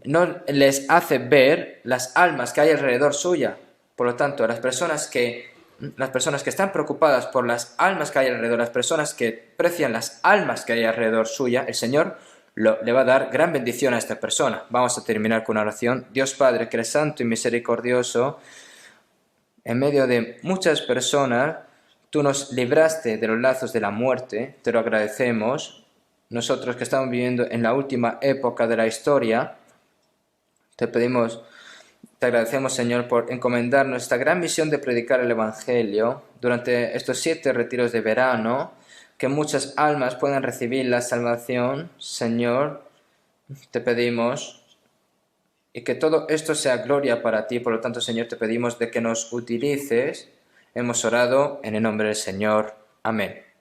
No les hace ver las almas que hay alrededor suya. Por lo tanto, las personas que están preocupadas por las almas que hay alrededor, las personas que aprecian las almas que hay alrededor suya, el Señor le va a dar gran bendición a esta persona. Vamos a terminar con una oración. Dios Padre, que eres santo y misericordioso, en medio de muchas personas, tú nos libraste de los lazos de la muerte, te lo agradecemos. Nosotros que estamos viviendo en la última época de la historia, te agradecemos, Señor, por encomendarnos esta gran misión de predicar el Evangelio durante estos 7 retiros de verano, que muchas almas puedan recibir la salvación, Señor, te pedimos, y que todo esto sea gloria para ti. Por lo tanto, Señor, te pedimos de que nos utilices. Hemos orado en el nombre del Señor. Amén.